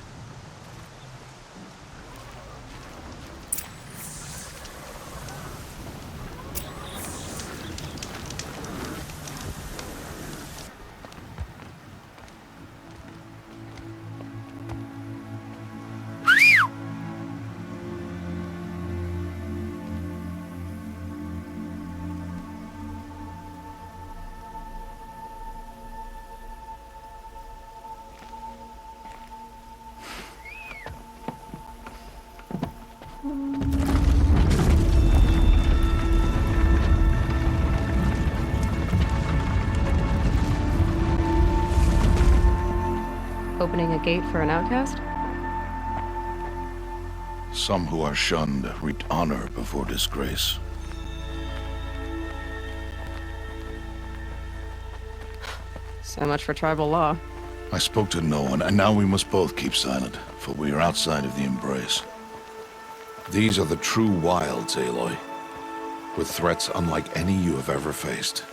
Opening a gate for an outcast? Some who are shunned reap honor before disgrace. So much for tribal law. I spoke to no one, and now we must both keep silent, for we are outside of the embrace. These are the true wilds, Aloy, with threats unlike any you have ever faced.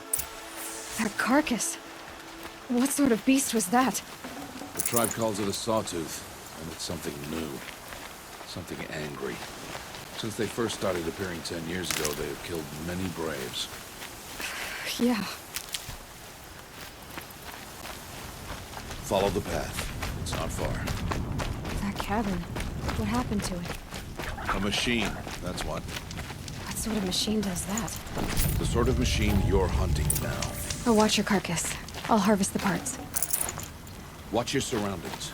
That carcass. What sort of beast was that? The tribe calls it a sawtooth, and it's something new. Something angry. Since they first started appearing 10 years ago, they have killed many braves. Yeah. Follow the path. It's not far. That cabin. What happened to it? A machine, that's what. What sort of machine does that? The sort of machine you're hunting now. I'll watch your carcass. I'll harvest the parts. Watch your surroundings.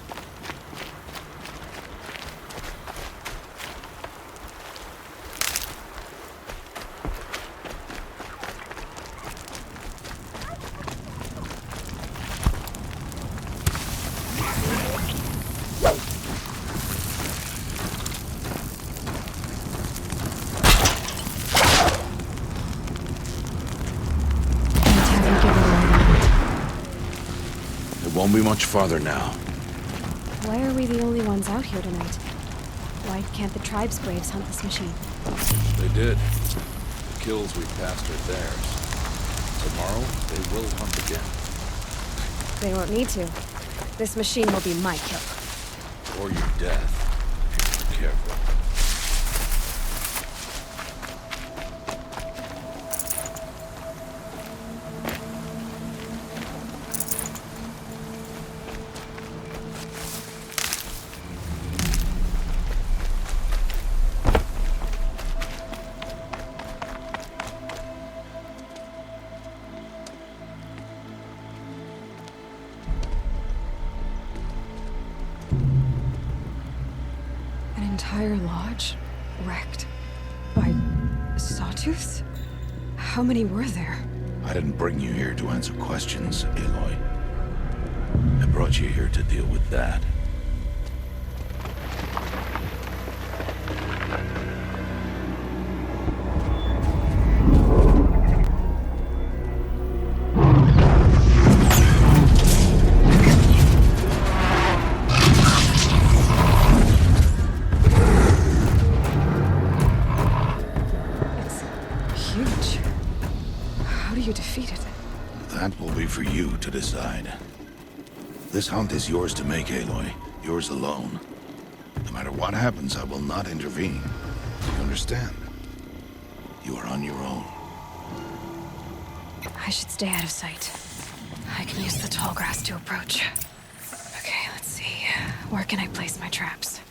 Won't be much farther now. Why are we the only ones out here tonight? Why can't the tribe's braves hunt this machine? They did. The kills we passed are theirs. Tomorrow, they will hunt again. They won't need to. This machine will be my kill. Or your death. Be careful. Entire lodge wrecked by sawtooths? How many were there? I didn't bring you here to answer questions, Aloy. I brought you here to deal with that. for you to decide. This hunt is yours to make, Aloy. Yours alone. No matter what happens, I will not intervene. You understand? You are on your own. I should stay out of sight. I can use the tall grass to approach. Okay, let's see. Where can I place my traps?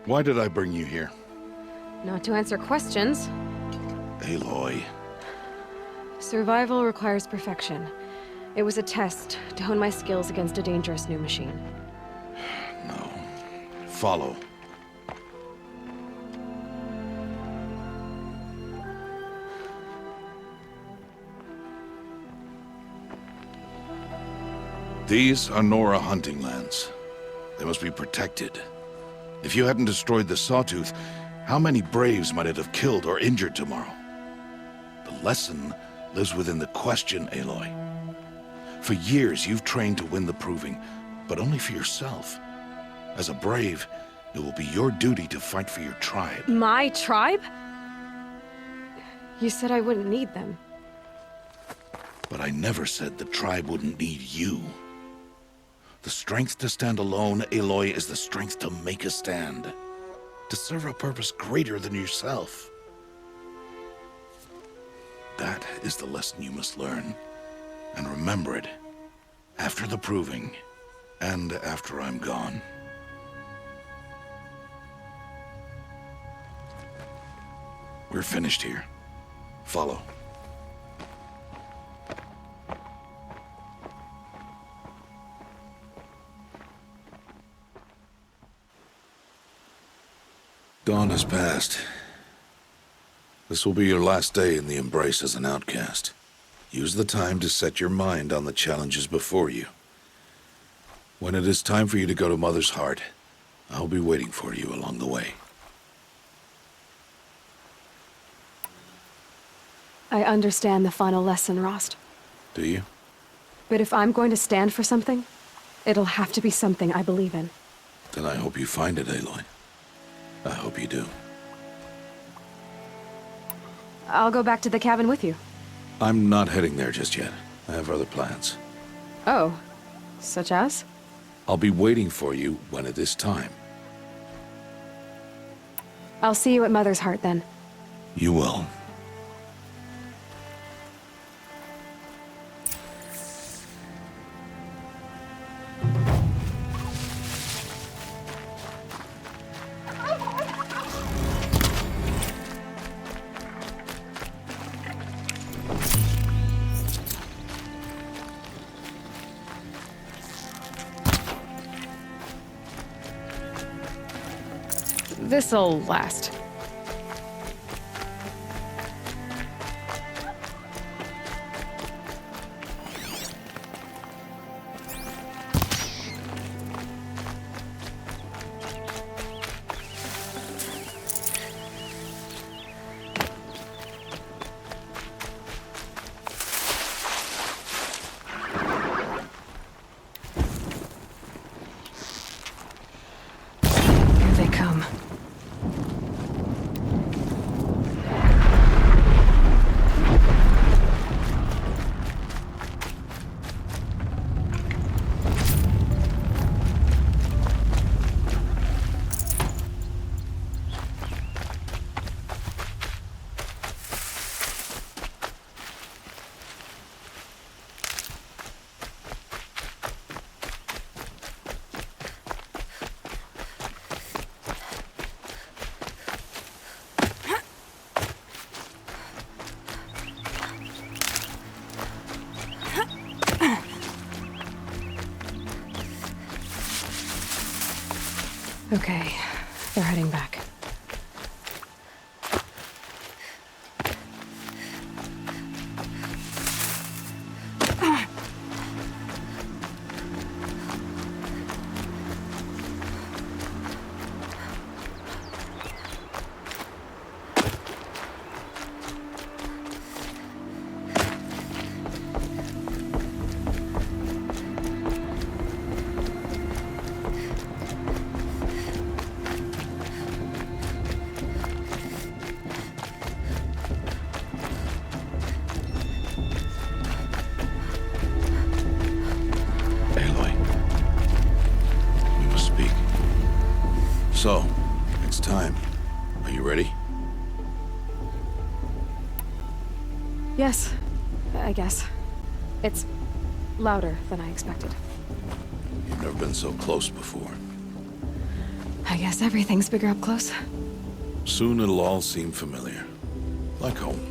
Why did I bring you here? Not to answer questions. Aloy. Survival requires perfection. It was a test to hone my skills against a dangerous new machine. No. Follow. These are Nora hunting lands. They must be protected. If you hadn't destroyed the Sawtooth, how many Braves might it have killed or injured tomorrow? The lesson lives within the question, Aloy. For years, you've trained to win the Proving, but only for yourself. As a Brave, it will be your duty to fight for your tribe. My tribe? You said I wouldn't need them. But I never said the tribe wouldn't need you. The strength to stand alone, Aloy, is the strength to make a stand. To serve a purpose greater than yourself. That is the lesson you must learn. And remember it. After the proving. And after I'm gone. We're finished here. Follow. Dawn has passed. This will be your last day in the Embrace as an outcast. Use the time to set your mind on the challenges before you. When it is time for you to go to Mother's Heart, I'll be waiting for you along the way. I understand the final lesson, Rost. Do you? But if I'm going to stand for something, it'll have to be something I believe in. Then I hope you find it, Aloy. I hope you do. I'll go back to the cabin with you. I'm not heading there just yet. I have other plans. Oh, such as? I'll be waiting for you when it is time. I'll see you at Mother's Heart then. You will. This'll last. Here they come. Okay, they're heading back. So, it's time. Are you ready? Yes, I guess. It's louder than I expected. You've never been so close before. I guess everything's bigger up close. Soon it'll all seem familiar. Like home.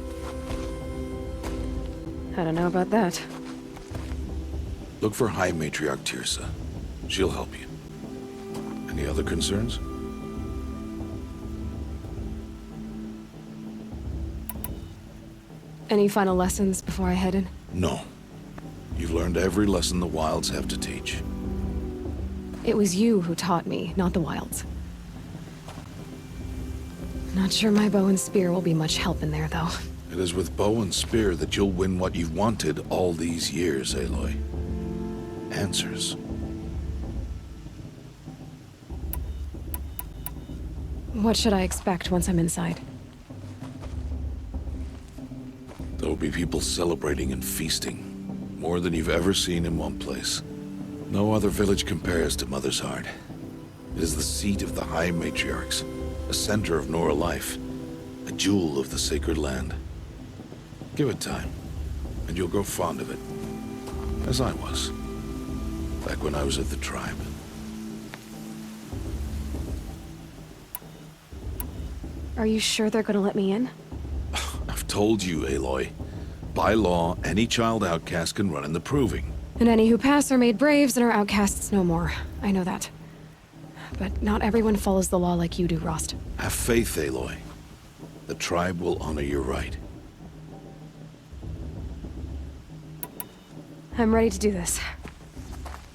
I don't know about that. Look for High Matriarch Tirsa. She'll help you. Any other concerns? Any final lessons before I head in? No. You've learned every lesson the Wilds have to teach. It was you who taught me, not the Wilds. Not sure my bow and spear will be much help in there, though. It is with bow and spear that you'll win what you've wanted all these years, Aloy. Answers. What should I expect once I'm inside? There will be people celebrating and feasting. More than you've ever seen in one place. No other village compares to Mother's Heart. It is the seat of the High Matriarchs, a center of Nora life, a jewel of the sacred land. Give it time, and you'll grow fond of it, as I was, back when I was at the tribe. Are you sure they're gonna let me in? I've told you, Aloy. By law, any child outcast can run in the Proving. And any who pass are made braves and are outcasts no more. I know that. But not everyone follows the law like you do, Rost. Have faith, Aloy. The tribe will honor your right. I'm ready to do this.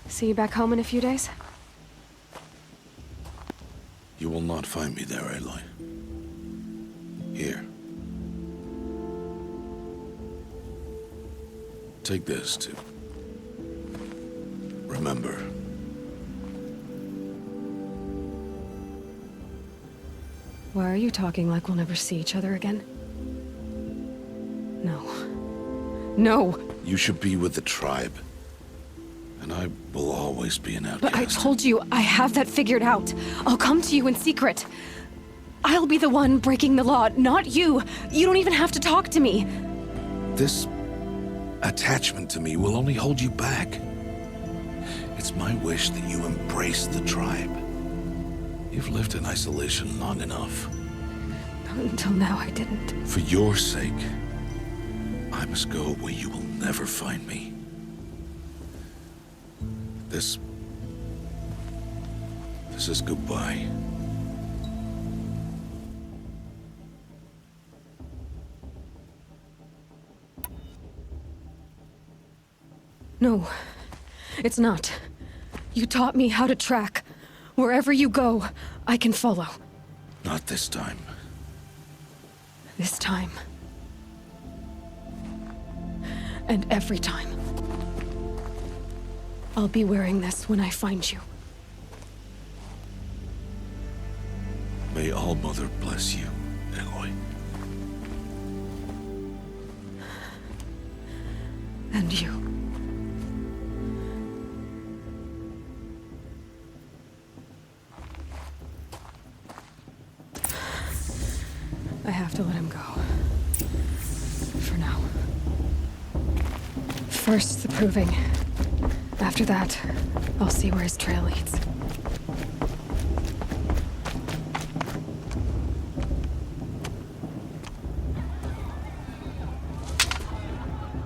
See you back home in a few days? You will not find me there, Aloy. Here. Take this, too. Remember. Why are you talking like we'll never see each other again? No. No! You should be with the tribe. And I will always be an outcast. But I told you, I have that figured out. I'll come to you in secret. I'll be the one breaking the law, not you. You don't even have to talk to me. This attachment to me will only hold you back. It's my wish that you embrace the tribe. You've lived in isolation long enough. Until now, I didn't. For your sake, I must go where you will never find me. This is goodbye. No, it's not. You taught me how to track. Wherever you go, I can follow. Not this time. This time. And every time. I'll be wearing this when I find you. May All-Mother bless you, Aloy. And you. I have to let him go. For now. First, the Proving. After that, I'll see where his trail leads.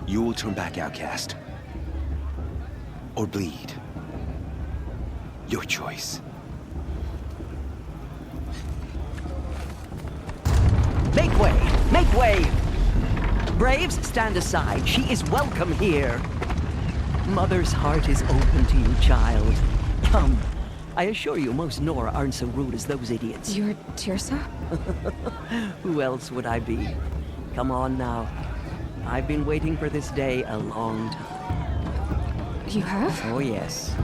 You will turn back, outcast. Or bleed. Your choice. Make way! Make way! Braves, stand aside. She is welcome here. Mother's heart is open to you, child. Come. I assure you, most Nora aren't so rude as those idiots. You're Teersa? Who else would I be? Come on now. I've been waiting for this day a long time. You have? Oh, yes.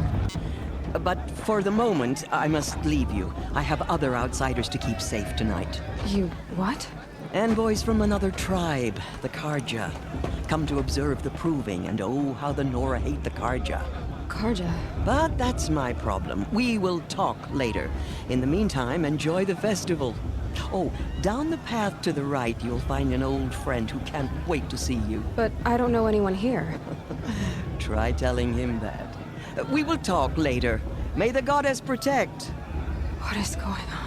But for the moment, I must leave you. I have other outsiders to keep safe tonight. You what? Envoys from another tribe, the Karja. Come to observe the Proving, and oh, how the Nora hate the Karja. Karja? But that's my problem. We will talk later. In the meantime, enjoy the festival. Oh, down the path to the right, you'll find an old friend who can't wait to see you. But I don't know anyone here. Try telling him that. We will talk later. May the goddess protect. What is going on?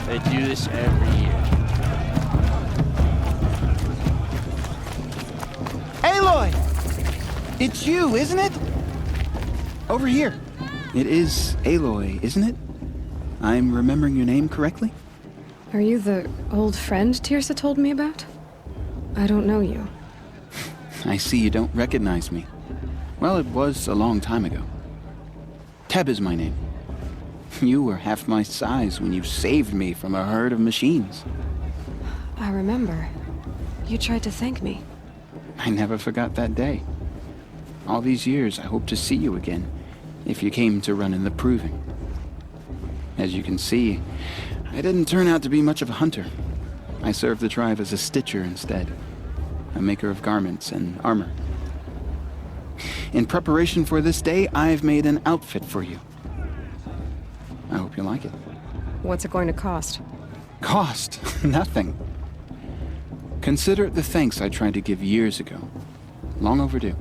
They do this every year. Aloy! It's you, isn't it? Over here. It is Aloy, isn't it? I'm remembering your name correctly? Are you the old friend Teersa told me about? I don't know you. I see you don't recognize me. Well, it was a long time ago. Teb is my name. You were half my size when you saved me from a herd of machines. I remember. You tried to thank me. I never forgot that day. All these years, I hope to see you again, if you came to run in the Proving. As you can see, I didn't turn out to be much of a hunter. I served the tribe as a stitcher instead, a maker of garments and armor. In preparation for this day, I've made an outfit for you. I hope you like it. What's it going to cost? Cost? Nothing. Consider it the thanks I tried to give years ago. Long overdue.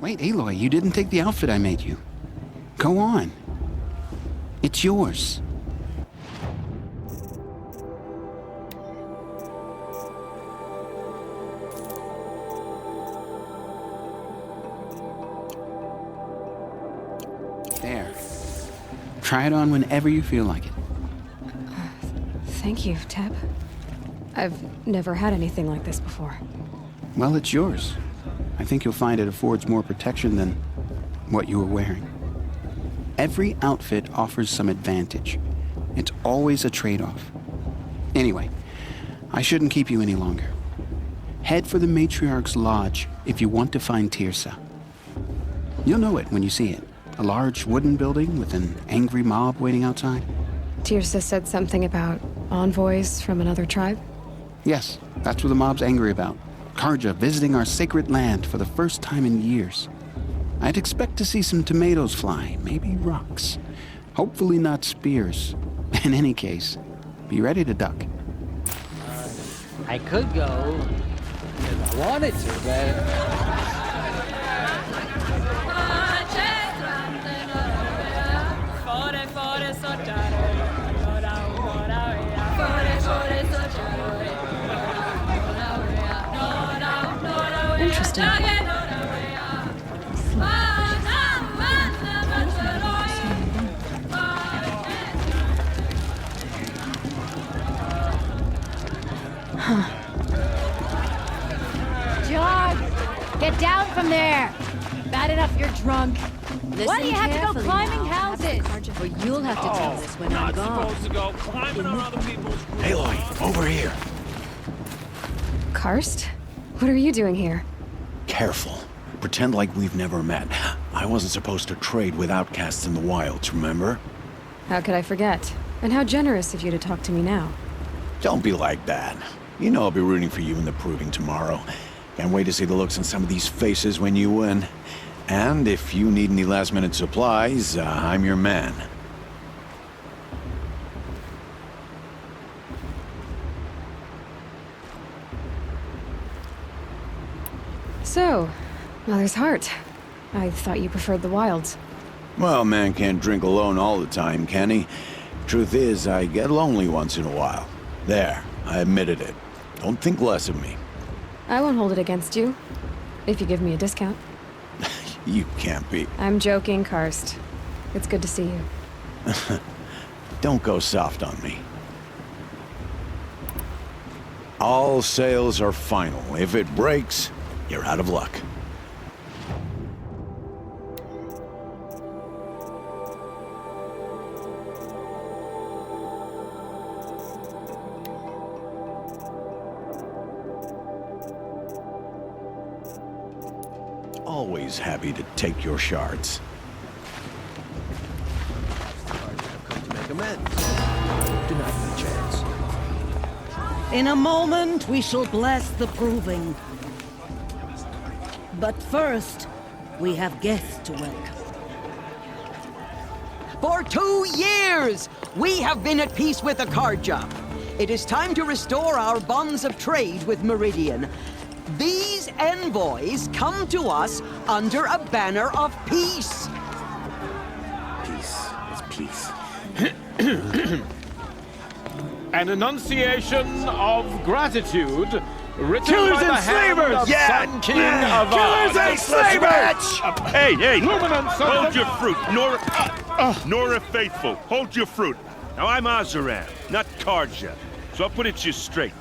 Wait, Aloy, you didn't take the outfit I made you. Go on. It's yours. There. Try it on whenever you feel like it. Thank you, Teb. I've never had anything like this before. Well, it's yours. I think you'll find it affords more protection than what you were wearing. Every outfit offers some advantage. It's always a trade-off. Anyway, I shouldn't keep you any longer. Head for the Matriarch's Lodge if you want to find Tirsa. You'll know it when you see it. A large wooden building with an angry mob waiting outside. Tirsa said something about envoys from another tribe? Yes, that's what the mob's angry about. Karja visiting our sacred land for the first time in years. I'd expect to see some tomatoes fly, maybe rocks. Hopefully not spears. In any case, be ready to duck. I could go if I wanted to, but... Interesting. Huh. John, get down from there. Bad enough you're drunk. Why do you have to go climbing houses? Well, you'll have to tell us when I'm gone. Supposed to go climbing on other people's roofs. Aloy, over here. Karst? What are you doing here? Careful. Pretend like we've never met. I wasn't supposed to trade with outcasts in the wilds, remember? How could I forget? And how generous of you to talk to me now. Don't be like that. You know I'll be rooting for you in the proving tomorrow. Can't wait to see the looks on some of these faces when you win. And if you need any last-minute supplies, I'm your man. So, Mother's Heart. I thought you preferred the wilds. Well, man can't drink alone all the time, can he? Truth is, I get lonely once in a while. There, I admitted it. Don't think less of me. I won't hold it against you, if you give me a discount. You can't be. I'm joking, Karst. It's good to see you. Don't go soft on me. All sales are final. If it breaks, you're out of luck. Always happy to take your shards. To make amends. Do not have a chance. In a moment, we shall bless the proving. But first, we have guests to welcome. For 2 years, we have been at peace with Akarja. It is time to restore our bonds of trade with Meridian. These envoys come to us under a banner of peace. Peace is peace. An enunciation of gratitude written Killers by the and hand slavers! of Yeah! Sun King Avad. Killers and slavers! Hey, hey! Hold your fruit, Nora Faithful. Hold your fruit. Now I'm Azaran, not Karja, so I'll put it to you straight.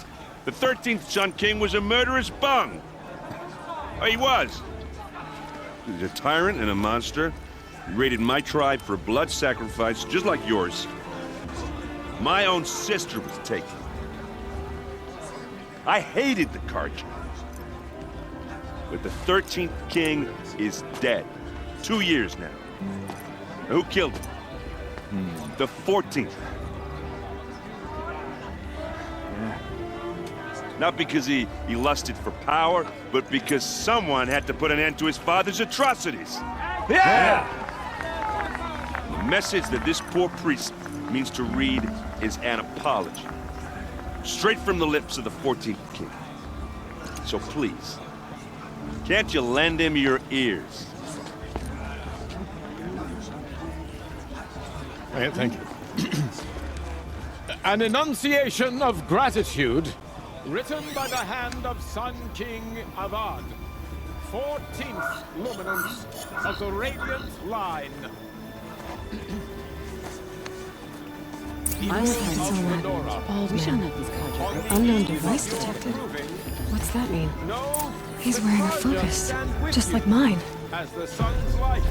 The 13th Sun King was a murderous bung. Oh, he was. He was a tyrant and a monster. He raided my tribe for blood sacrifice, just like yours. My own sister was taken. I hated the Karja. But the 13th king is dead. 2 years now. Who killed him? The 14th. Not because he lusted for power, but because someone had to put an end to his father's atrocities. Yeah! The message that this poor priest means to read is an apology. Straight from the lips of the 14th king. So please, can't you lend him your ears? Thank you. An enunciation of gratitude written by the hand of Sun King Avad, 14th luminance of the Radiant Line. My side's on that bald man. Unknown device detected. What's that mean? He's wearing a focus, just like mine. As the sun's light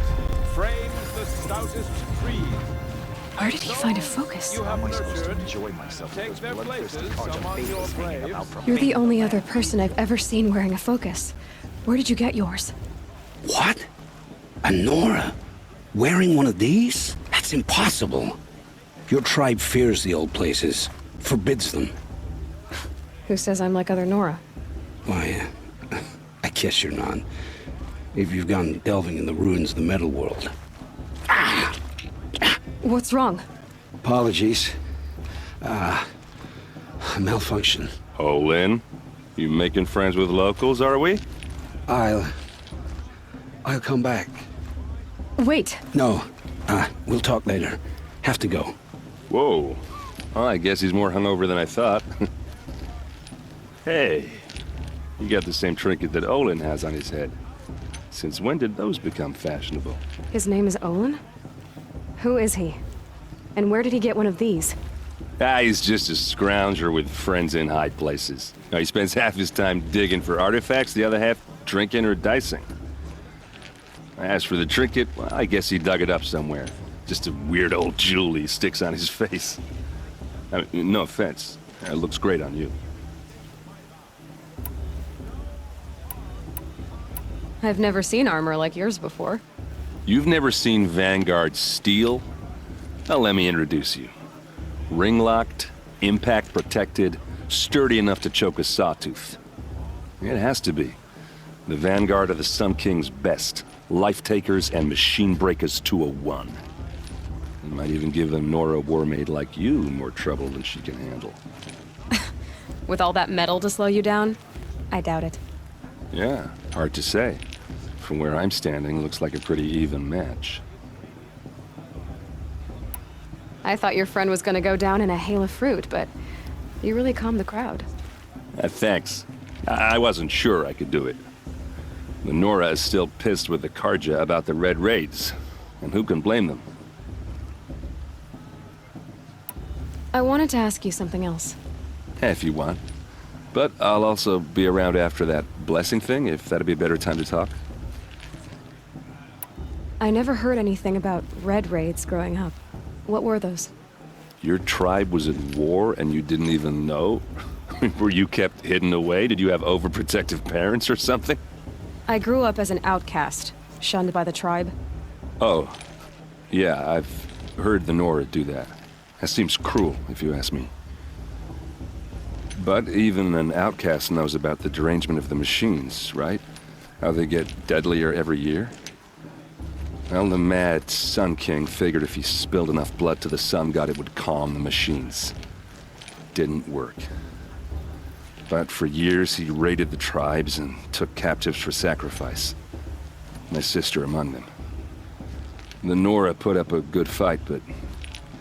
frames the stoutest trees. Where did he find a focus? How am I supposed to enjoy myself with those bloodthirsty Karja fables hanging about from You're the only other person I've ever seen wearing a focus. Where did you get yours? What? A Nora? Wearing one of these? That's impossible. Your tribe fears the old places, forbids them. Who says I'm like other Nora? Why, I guess you're not. If you've gone delving in the ruins of the metal world. What's wrong? Apologies. A malfunction. Oh, Lynn? You making friends with locals, are we? I'll come back. Wait. No, we'll talk later. Have to go. Whoa. Well, I guess he's more hungover than I thought. Hey, you got the same trinket that Olin has on his head. Since when did those become fashionable? His name is Olin? Who is he? And where did he get one of these? He's just a scrounger with friends in high places. Now, he spends half his time digging for artifacts, the other half drinking or dicing. As for the trinket, well, I guess he dug it up somewhere. Just a weird old jewel he sticks on his face. I mean, no offense. It looks great on you. I've never seen armor like yours before. You've never seen Vanguard steel? Now let me introduce you. Ring-locked, impact-protected, sturdy enough to choke a sawtooth. It has to be. The Vanguard of the Sun King's best. Life-takers and machine breakers to a one. It might even give a Nora warmaid like you more trouble than she can handle. With all that metal to slow you down? I doubt it. Yeah, hard to say. From where I'm standing, looks like a pretty even match. I thought your friend was gonna go down in a hail of fruit, but you really calmed the crowd. Thanks. I wasn't sure I could do it. The Nora is still pissed with the Karja about the Red Raids, and who can blame them? I wanted to ask you something else. If you want. But I'll also be around after that blessing thing, if that'd be a better time to talk. I never heard anything about Red Raids growing up. What were those? Your tribe was at war and you didn't even know? Were you kept hidden away? Did you have overprotective parents or something? I grew up as an outcast, shunned by the tribe. Oh. Yeah, I've heard the Nora do that. That seems cruel, if you ask me. But even an outcast knows about the derangement of the machines, right? How they get deadlier every year? Well, the mad Sun King figured if he spilled enough blood to the Sun God, it would calm the machines. Didn't work. But for years, he raided the tribes and took captives for sacrifice. My sister among them. The Nora put up a good fight, but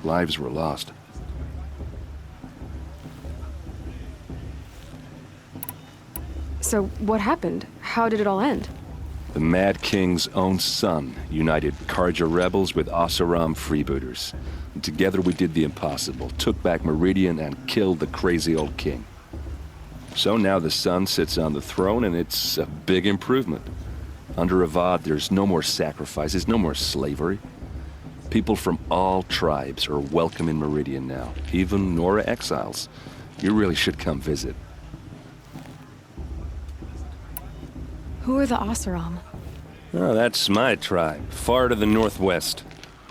lives were lost. So, what happened? How did it all end? The Mad King's own son united Karja rebels with Oseram freebooters. And together we did the impossible, took back Meridian and killed the crazy old king. So now the son sits on the throne and it's a big improvement. Under Avad, there's no more sacrifices, no more slavery. People from all tribes are welcome in Meridian now, even Nora exiles. You really should come visit. Who are the Oseram? Oh, that's my tribe, far to the northwest.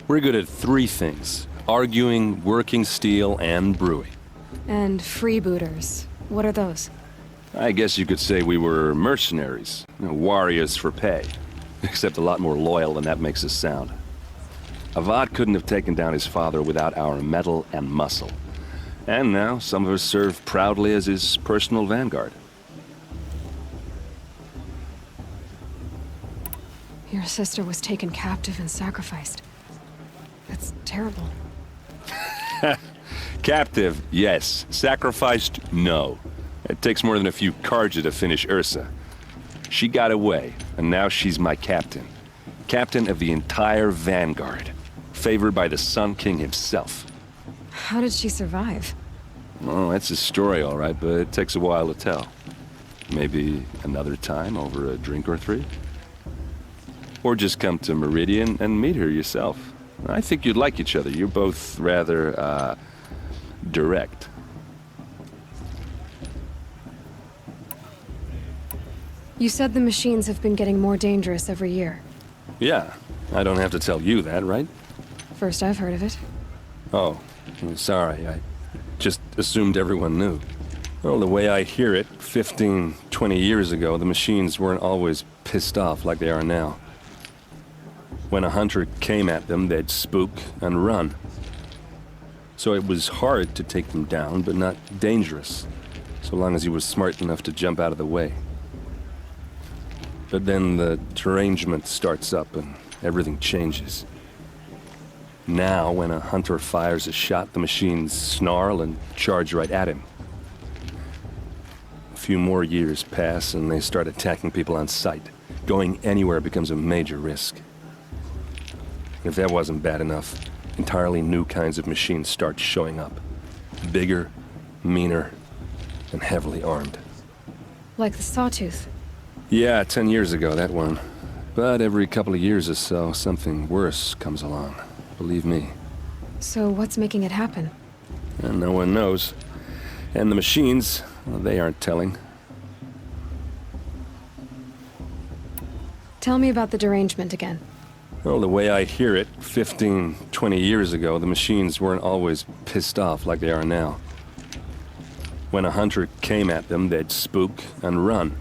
We're good at 3 things: arguing, working steel, and brewing. And freebooters. What are those? I guess you could say we were mercenaries, warriors for pay. Except a lot more loyal than that makes us sound. Avad couldn't have taken down his father without our metal and muscle. And now, some of us serve proudly as his personal vanguard. Your sister was taken captive and sacrificed. That's terrible. Captive, yes. Sacrificed, no. It takes more than a few Karja to finish Ursa. She got away, and now she's my captain. Captain of the entire vanguard. Favored by the Sun King himself. How did she survive? Oh, that's a story, all right, but it takes a while to tell. Maybe another time over a drink or 3? Or just come to Meridian and meet her yourself. I think you'd like each other. You're both rather, direct. You said the machines have been getting more dangerous every year. Yeah, I don't have to tell you that, right? First I've heard of it. Oh, I'm sorry. I just assumed everyone knew. Well, the way I hear it, 15, 20 years ago, the machines weren't always pissed off like they are now. When a hunter came at them, they'd spook and run. So it was hard to take them down, but not dangerous, so long as he was smart enough to jump out of the way. But then the derangement starts up and everything changes. Now, when a hunter fires a shot, the machines snarl and charge right at him. A few more years pass and they start attacking people on sight. Going anywhere becomes a major risk. If that wasn't bad enough, entirely new kinds of machines start showing up. Bigger, meaner, and heavily armed. Like the Sawtooth? Yeah, 10 years ago, that one. But every couple of years or so, something worse comes along. Believe me. So what's making it happen? And no one knows. And the machines, well, they aren't telling. Tell me about the derangement again. Well, the way I hear it, 15, 20 years ago, the machines weren't always pissed off like they are now. When a hunter came at them, they'd spook and run.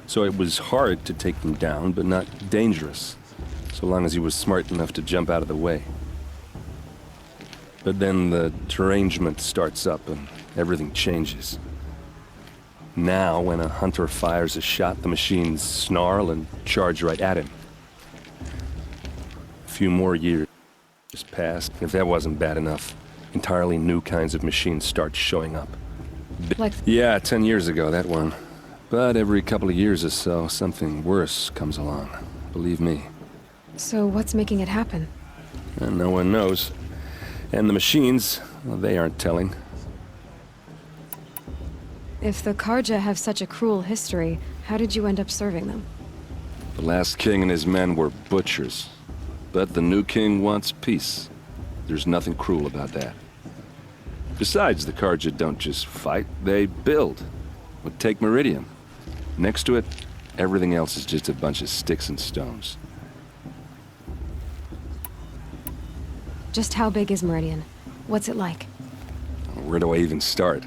So it was hard to take them down, but not dangerous, so long as he was smart enough to jump out of the way. But then the derangement starts up and everything changes. Now, when a hunter fires a shot, the machines snarl and charge right at him. A few more years passed. If that wasn't bad enough, entirely new kinds of machines start showing up. Like... Yeah, 10 years ago, that one. But every couple of years or so, something worse comes along. Believe me. So what's making it happen? And no one knows. And the machines, well, they aren't telling. If the Karja have such a cruel history, how did you end up serving them? The last king and his men were butchers. But the new king wants peace. There's nothing cruel about that. Besides, the Karja don't just fight, they build. But take Meridian. Next to it, everything else is just a bunch of sticks and stones. Just how big is Meridian? What's it like? Where do I even start?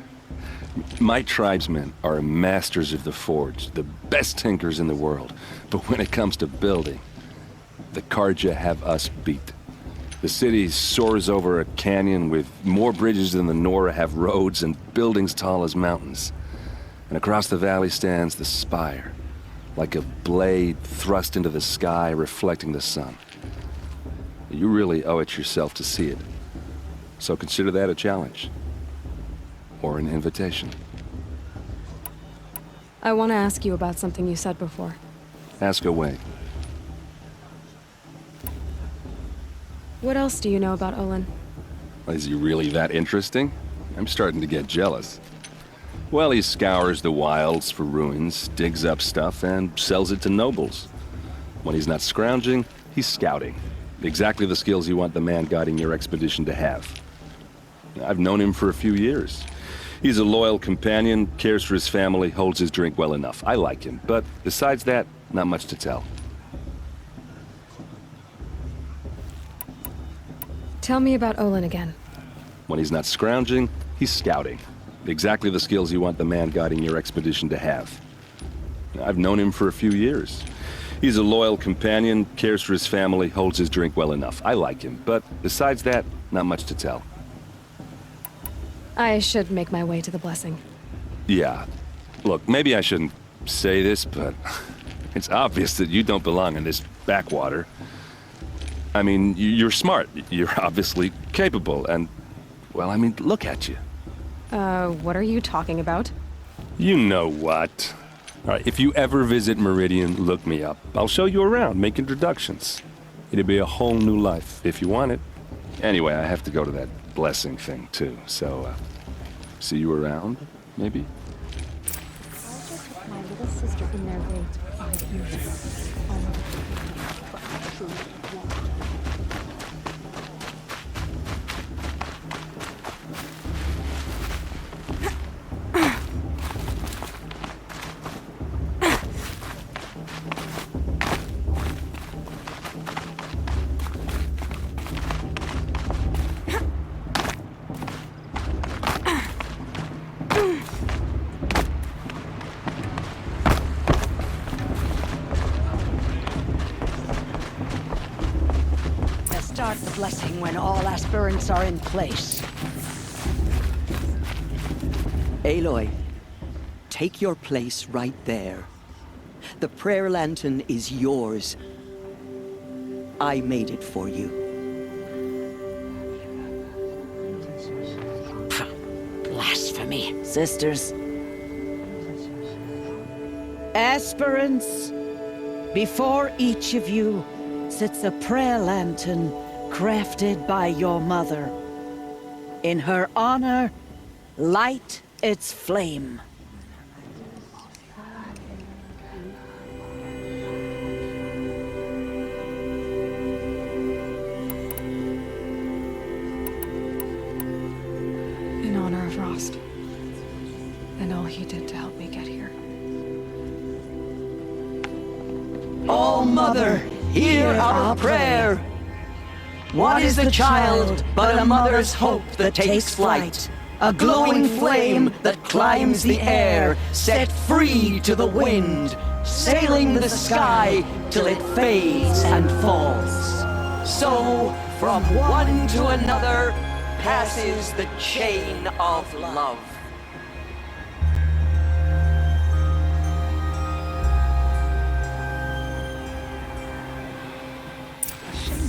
My tribesmen are masters of the forge, the best tinkers in the world. But when it comes to building, the Karja have us beat. The city soars over a canyon with more bridges than the Nora have roads and buildings tall as mountains. And across the valley stands the spire, like a blade thrust into the sky, reflecting the sun. You really owe it yourself to see it. So consider that a challenge. Or an invitation. I want to ask you about something you said before. Ask away. What else do you know about Olin? Is he really that interesting? I'm starting to get jealous. Well, he scours the wilds for ruins, digs up stuff, and sells it to nobles. When he's not scrounging, he's scouting. Exactly the skills you want the man guiding your expedition to have. I've known him for a few years. He's a loyal companion, cares for his family, holds his drink well enough. I like him, but besides that, not much to tell. Tell me about Olin again. When he's not scrounging, he's scouting. Exactly the skills you want the man guiding your expedition to have. I've known him for a few years. He's a loyal companion, cares for his family, holds his drink well enough. I like him, but besides that, not much to tell. I should make my way to the blessing. Yeah. Look, maybe I shouldn't say this, but it's obvious that you don't belong in this backwater. I mean, you're smart. You're obviously capable, and, well, I mean, look at you. What are you talking about? You know what. All right, if you ever visit Meridian, look me up. I'll show you around, make introductions. It'll be a whole new life, if you want it. Anyway, I have to go to that blessing thing, too, so, see you around, maybe? My little sister in their raids for 5 years. Start the blessing when all aspirants are in place. Aloy, take your place right there. The prayer lantern is yours. I made it for you. Blasphemy. Sisters. Aspirants, before each of you sits a prayer lantern crafted by your mother. In her honor, light its flame. In honor of Rost. And all he did to help me get here. Oh, Mother, hear our prayer! What is the child but a mother's hope that takes flight? A glowing flame that climbs the air, set free to the wind, sailing the sky till it fades and falls. So, from one to another, passes the chain of love.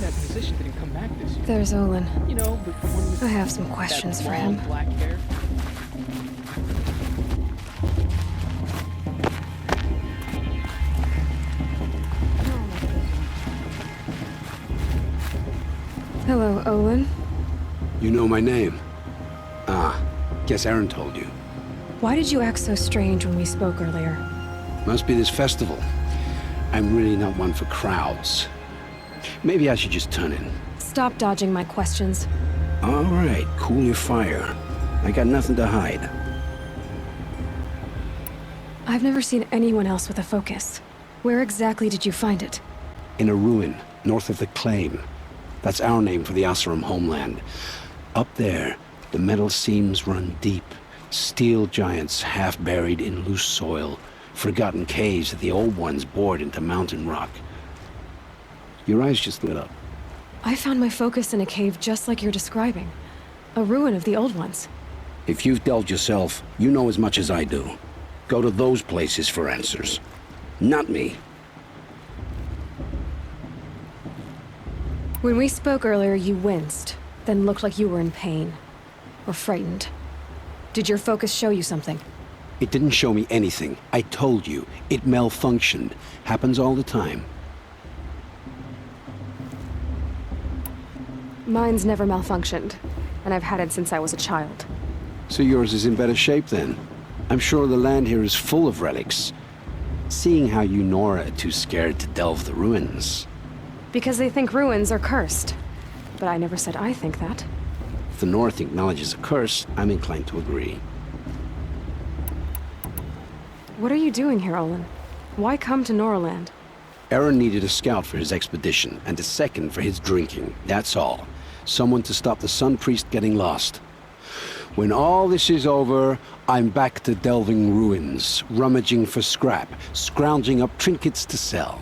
That musician didn't come back this year. There's Olin. You know, the one with I have some questions for him. Black hair. Hello, Olin. You know my name? Ah, guess Aaron told you. Why did you act so strange when we spoke earlier? Must be this festival. I'm really not one for crowds. Maybe I should just turn in. Stop dodging my questions. All right, cool your fire. I got nothing to hide. I've never seen anyone else with a focus. Where exactly did you find it? In a ruin, north of the Claim. That's our name for the Oseram homeland. Up there, the metal seams run deep, Steel giants half buried in loose soil, forgotten caves that the old ones bored into mountain rock. Your eyes just lit up. I found my focus in a cave just like you're describing. A ruin of the old ones. If you've delved yourself, you know as much as I do. Go to those places for answers. Not me. When we spoke earlier, you winced, then looked like you were in pain. Or frightened. Did your focus show you something? It didn't show me anything. I told you. It malfunctioned. Happens all the time. Mine's never malfunctioned, and I've had it since I was a child. So yours is in better shape then. I'm sure the land here is full of relics. Seeing how you Nora are too scared to delve the ruins. Because they think ruins are cursed. But I never said I think that. If the North acknowledges a curse, I'm inclined to agree. What are you doing here, Olin? Why come to Noraland? Aaron needed a scout for his expedition, and a second for his drinking. That's all. Someone to stop the Sun Priest getting lost. When all this is over, I'm back to delving ruins, rummaging for scrap, scrounging up trinkets to sell.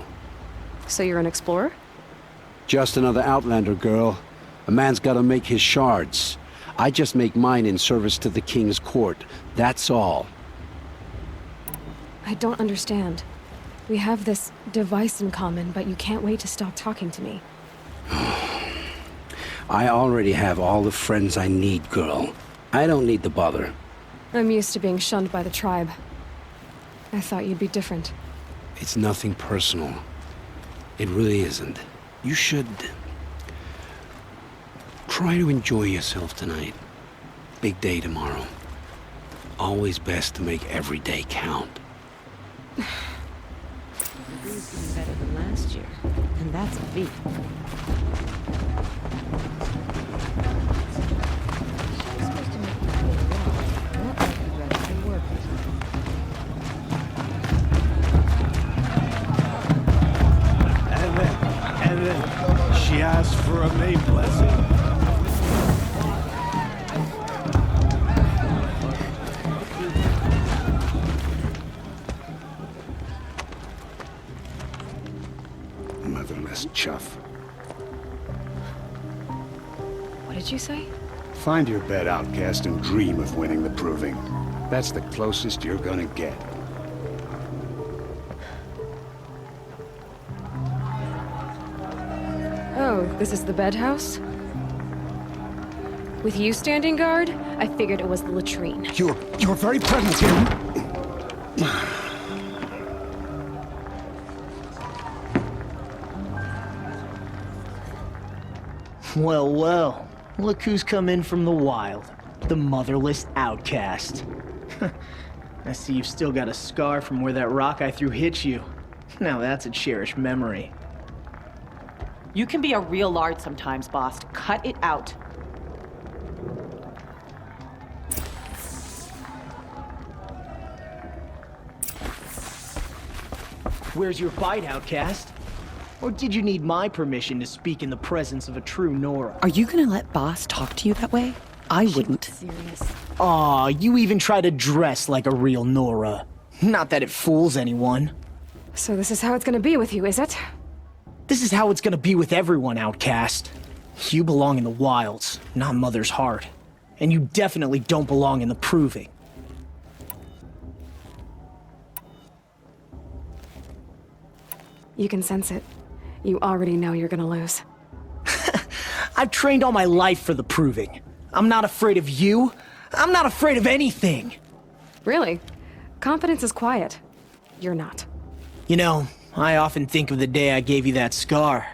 So you're an explorer? Just another Outlander, girl. A man's gotta make his shards. I just make mine in service to the King's court. That's all. I don't understand. We have this device in common, but you can't wait to stop talking to me. I already have all the friends I need, girl. I don't need the bother. I'm used to being shunned by the tribe. I thought you'd be different. It's nothing personal. It really isn't. You should... try to enjoy yourself tonight. Big day tomorrow. Always best to make every day count. It's better than last year, and that's a feat. And then she asked for a May blessing. Motherless chuff. What did you say? Find your bed, outcast, and dream of winning the proving. That's the closest you're gonna get. Oh, this is the bedhouse? With you standing guard, I figured it was the latrine. Your very presence here... Well, well. Look who's come in from the wild. The motherless outcast. I see you've still got a scar from where that rock I threw hit you. Now that's a cherished memory. You can be a real lard sometimes, boss. Cut it out. Where's your bite, outcast? Or did you need my permission to speak in the presence of a true Nora? Are you gonna let boss talk to you that way? I wouldn't. Serious. Aw, you even try to dress like a real Nora. Not that it fools anyone. So this is how it's gonna be with you, is it? This is how it's gonna be with everyone, outcast. You belong in the wilds, not Mother's heart. And you definitely don't belong in the proving. You can sense it. You already know you're gonna lose. I've trained all my life for the proving. I'm not afraid of you. I'm not afraid of anything. Really? Confidence is quiet. You're not. You know, I often think of the day I gave you that scar.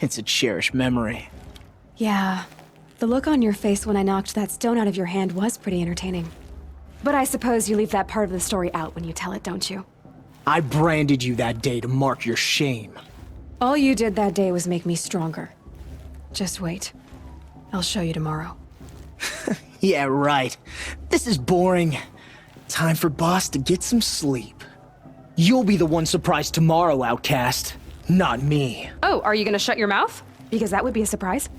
It's a cherished memory. Yeah. The look on your face when I knocked that stone out of your hand was pretty entertaining. But I suppose you leave that part of the story out when you tell it, don't you? I branded you that day to mark your shame. All you did that day was make me stronger. Just wait. I'll show you tomorrow. Yeah, right. This is boring. Time for boss to get some sleep. You'll be the one surprised tomorrow, outcast. Not me. Oh, are you gonna shut your mouth? Because that would be a surprise.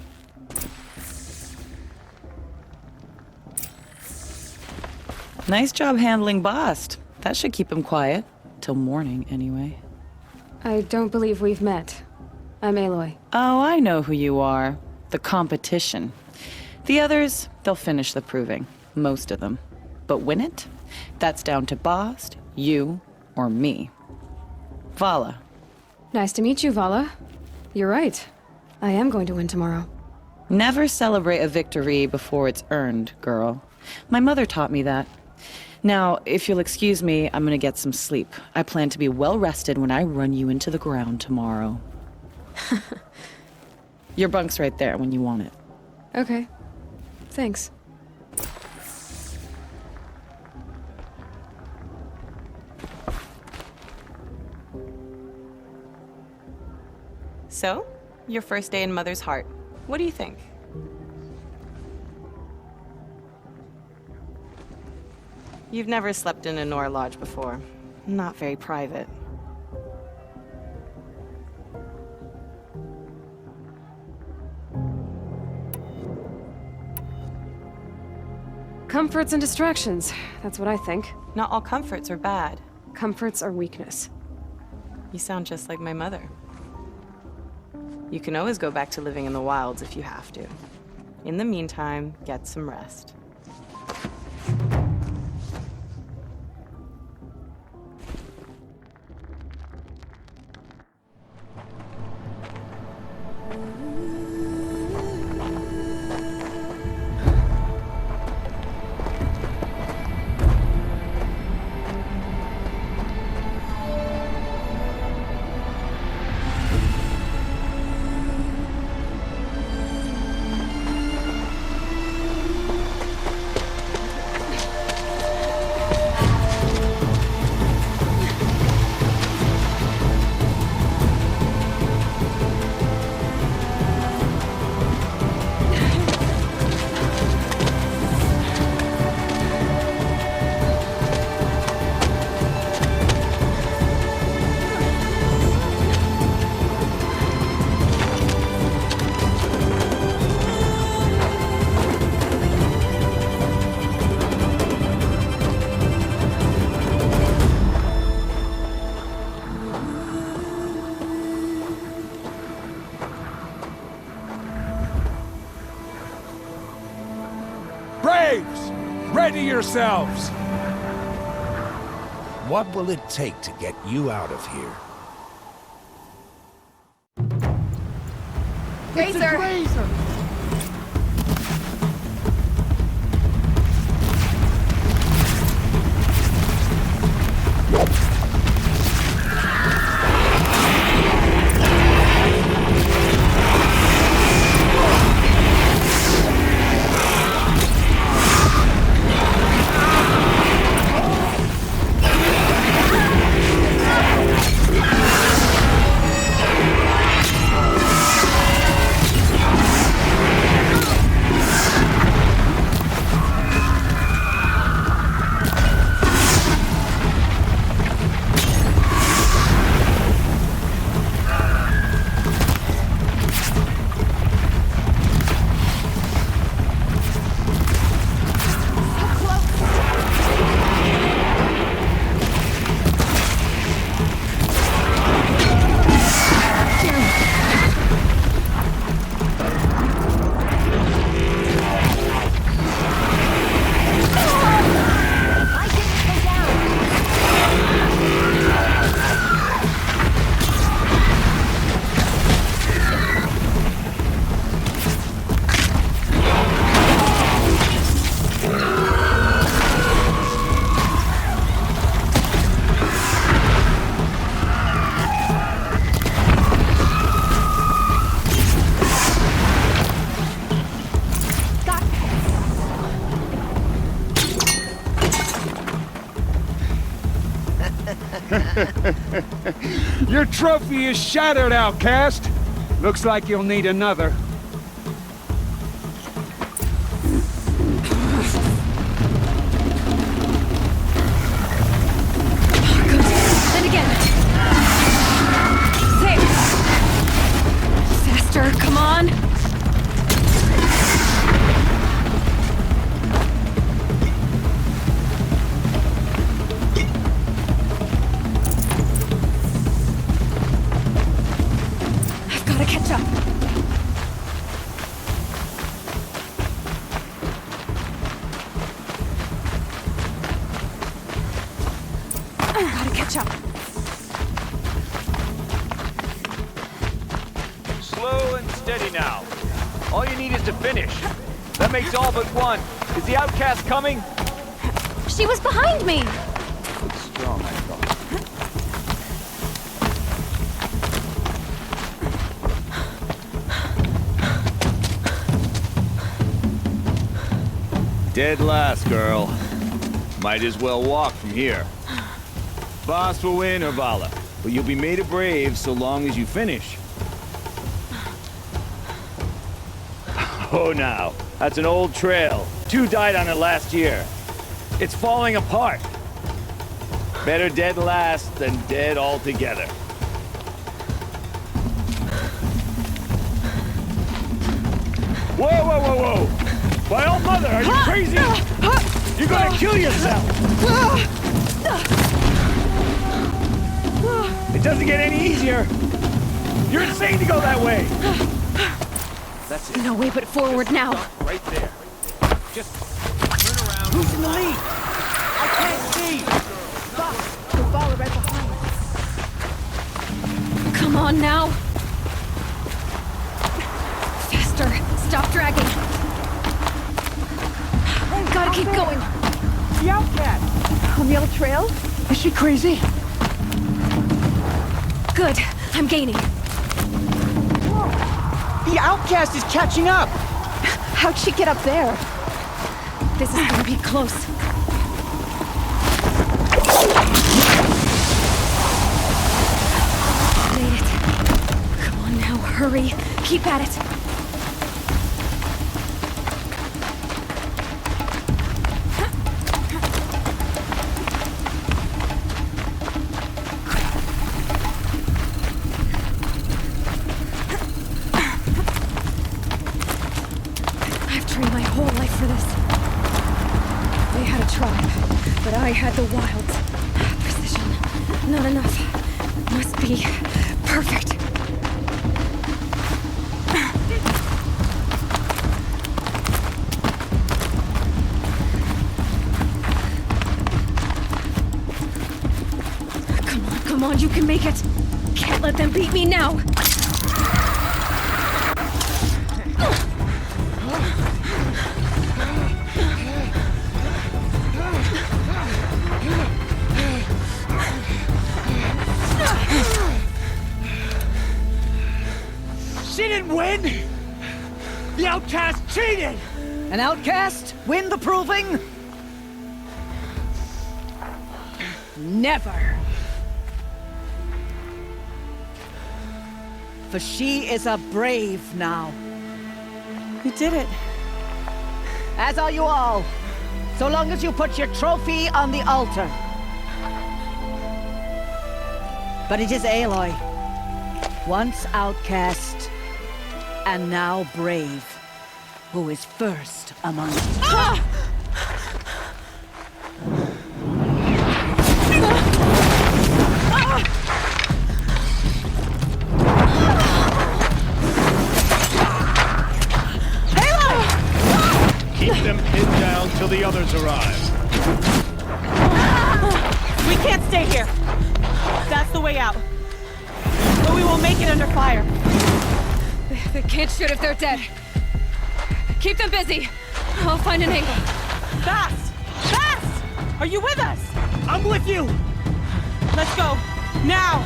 Nice job handling Bast. That should keep him quiet. Till morning, anyway. I don't believe we've met. I'm Aloy. Oh, I know who you are. The competition. The others, they'll finish the proving. Most of them. But win it? That's down to Bast, you, or me. Vala. Nice to meet you, Vala. You're right. I am going to win tomorrow. Never celebrate a victory before it's earned, girl. My mother taught me that. Now, if you'll excuse me, I'm gonna get some sleep. I plan to be well rested when I run you into the ground tomorrow. Your bunk's right there when you want it. Okay. Thanks. So, your first day in Mother's Heart. What do you think? You've never slept in a Nora Lodge before. Not very private. Comforts and distractions. That's what I think. Not all comforts are bad. Comforts are weakness. You sound just like my mother. You can always go back to living in the wilds if you have to. In the meantime, get some rest. Ready yourselves! What will it take to get you out of here? Razor! Your trophy is shattered, outcast. Looks like you'll need another. Then again. There. Faster, come on. catch up. Slow and steady now. All you need is to finish. That makes all but one. Is the outcast coming? She was behind me! It's strong, I thought. Dead last, girl. Might as well walk from here. Boss will win, Urvala, but you'll be made a brave so long as you finish. Oh, now. That's an old trail. 2 died on it last year. It's falling apart. Better dead last than dead altogether. Whoa, whoa, whoa, whoa! My old mother, are you crazy? You're gonna kill yourself! It doesn't get any easier. You're insane to go that way. That's it. No way but forward now. Right there. Just turn around. Who's in the lead? I can't see. Stop. You'll follow right behind us. Come on now. Faster. Stop dragging. Gotta keep going. The outcast. On the old trail? Is she crazy? Good. I'm gaining. The outcast is catching up! How'd she get up there? This is gonna be close. Made it. Come on now, hurry. Keep at it. But I had the wilds. Precision. Not enough. Must be perfect. Come on, you can make it. Can't let them beat me now. Win? The outcast cheated! An outcast? Win the proving? Never. For she is a brave now. You did it. As are you all. So long as you put your trophy on the altar. But it is Aloy. Once outcast, and now brave, who is first among us. Ah! Keep them pinned down till the others arrive. We can't stay here. That's the way out. But we won't make it under fire. They can't shoot if they're dead. Keep them busy. I'll find an angle. Fast! Fast! Are you with us? I'm with you! Let's go. Now!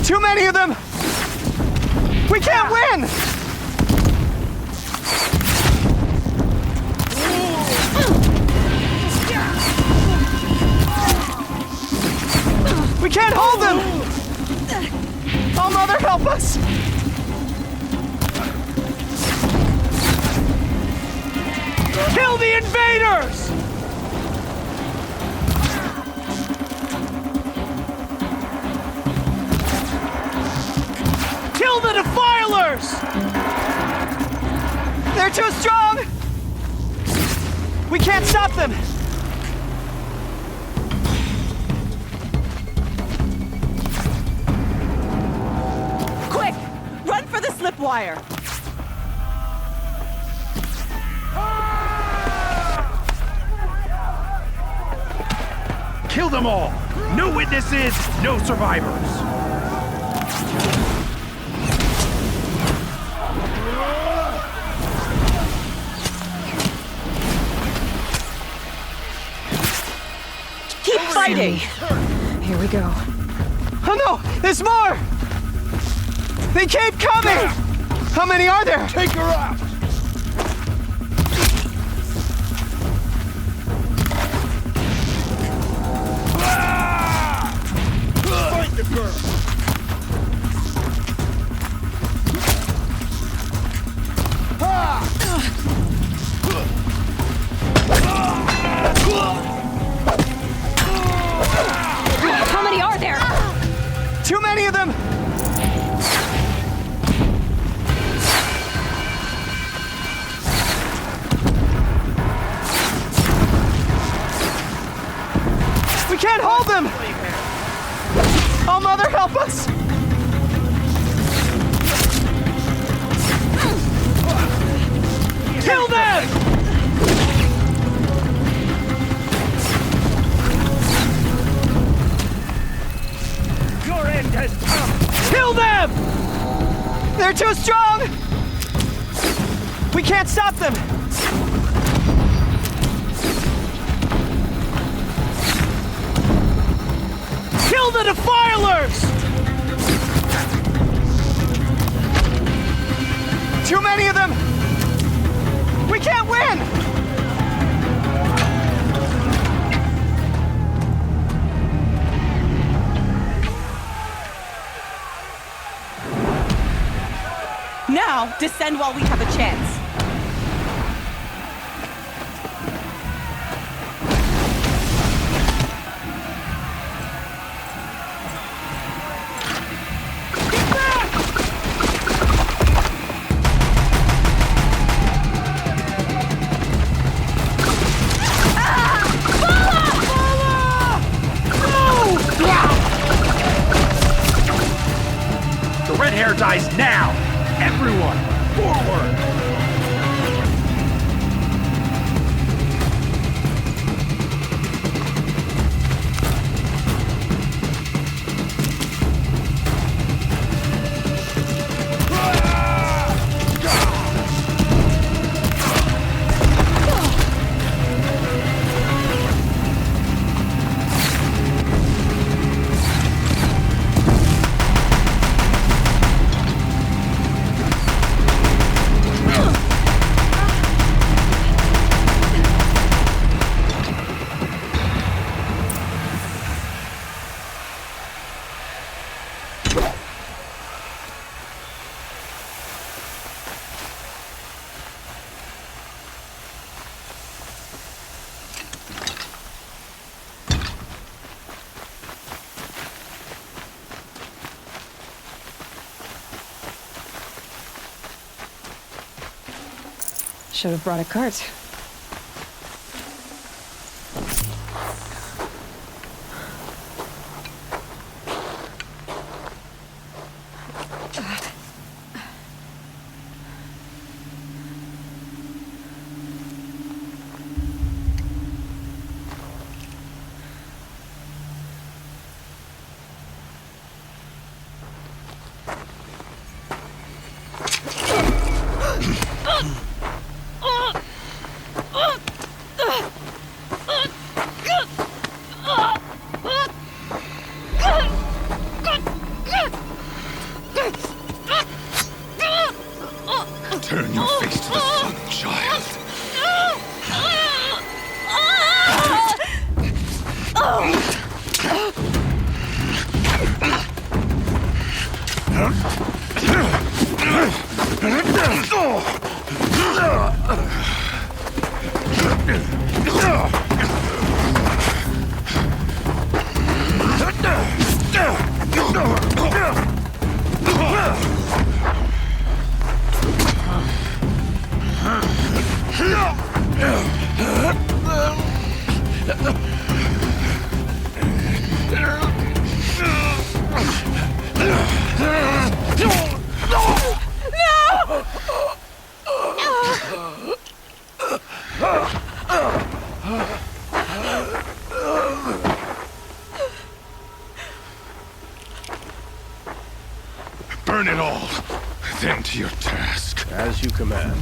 Too many of them! We can't win! We can't hold them! Oh, Mother, help us! Kill the invaders! Kill the defilers! They're too strong! We can't stop them! Quick! Run for the slip wire! them all! No witnesses, no survivors! Keep fighting! Here we go. Oh no! There's more! They keep coming! How many are there? Take her out! Fight the girl! How many are there? Too many of them! We can't hold them! Oh, Mother, help us! Kill them! Your end has come! Kill them! They're too strong! We can't stop them! Kill the defilers! Too many of them! We can't win! Now, descend while we have a chance. The red hair dies now! Everyone, forward! Should have brought a cart. Turn your face to the sun, child. Burn it all. Then to your task. As you command.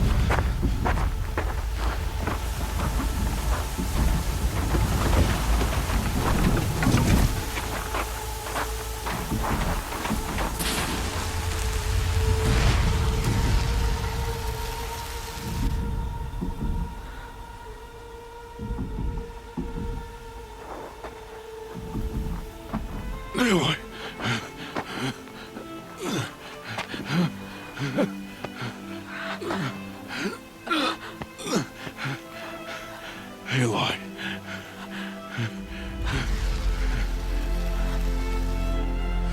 Aloy. Aloy.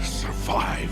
Survive.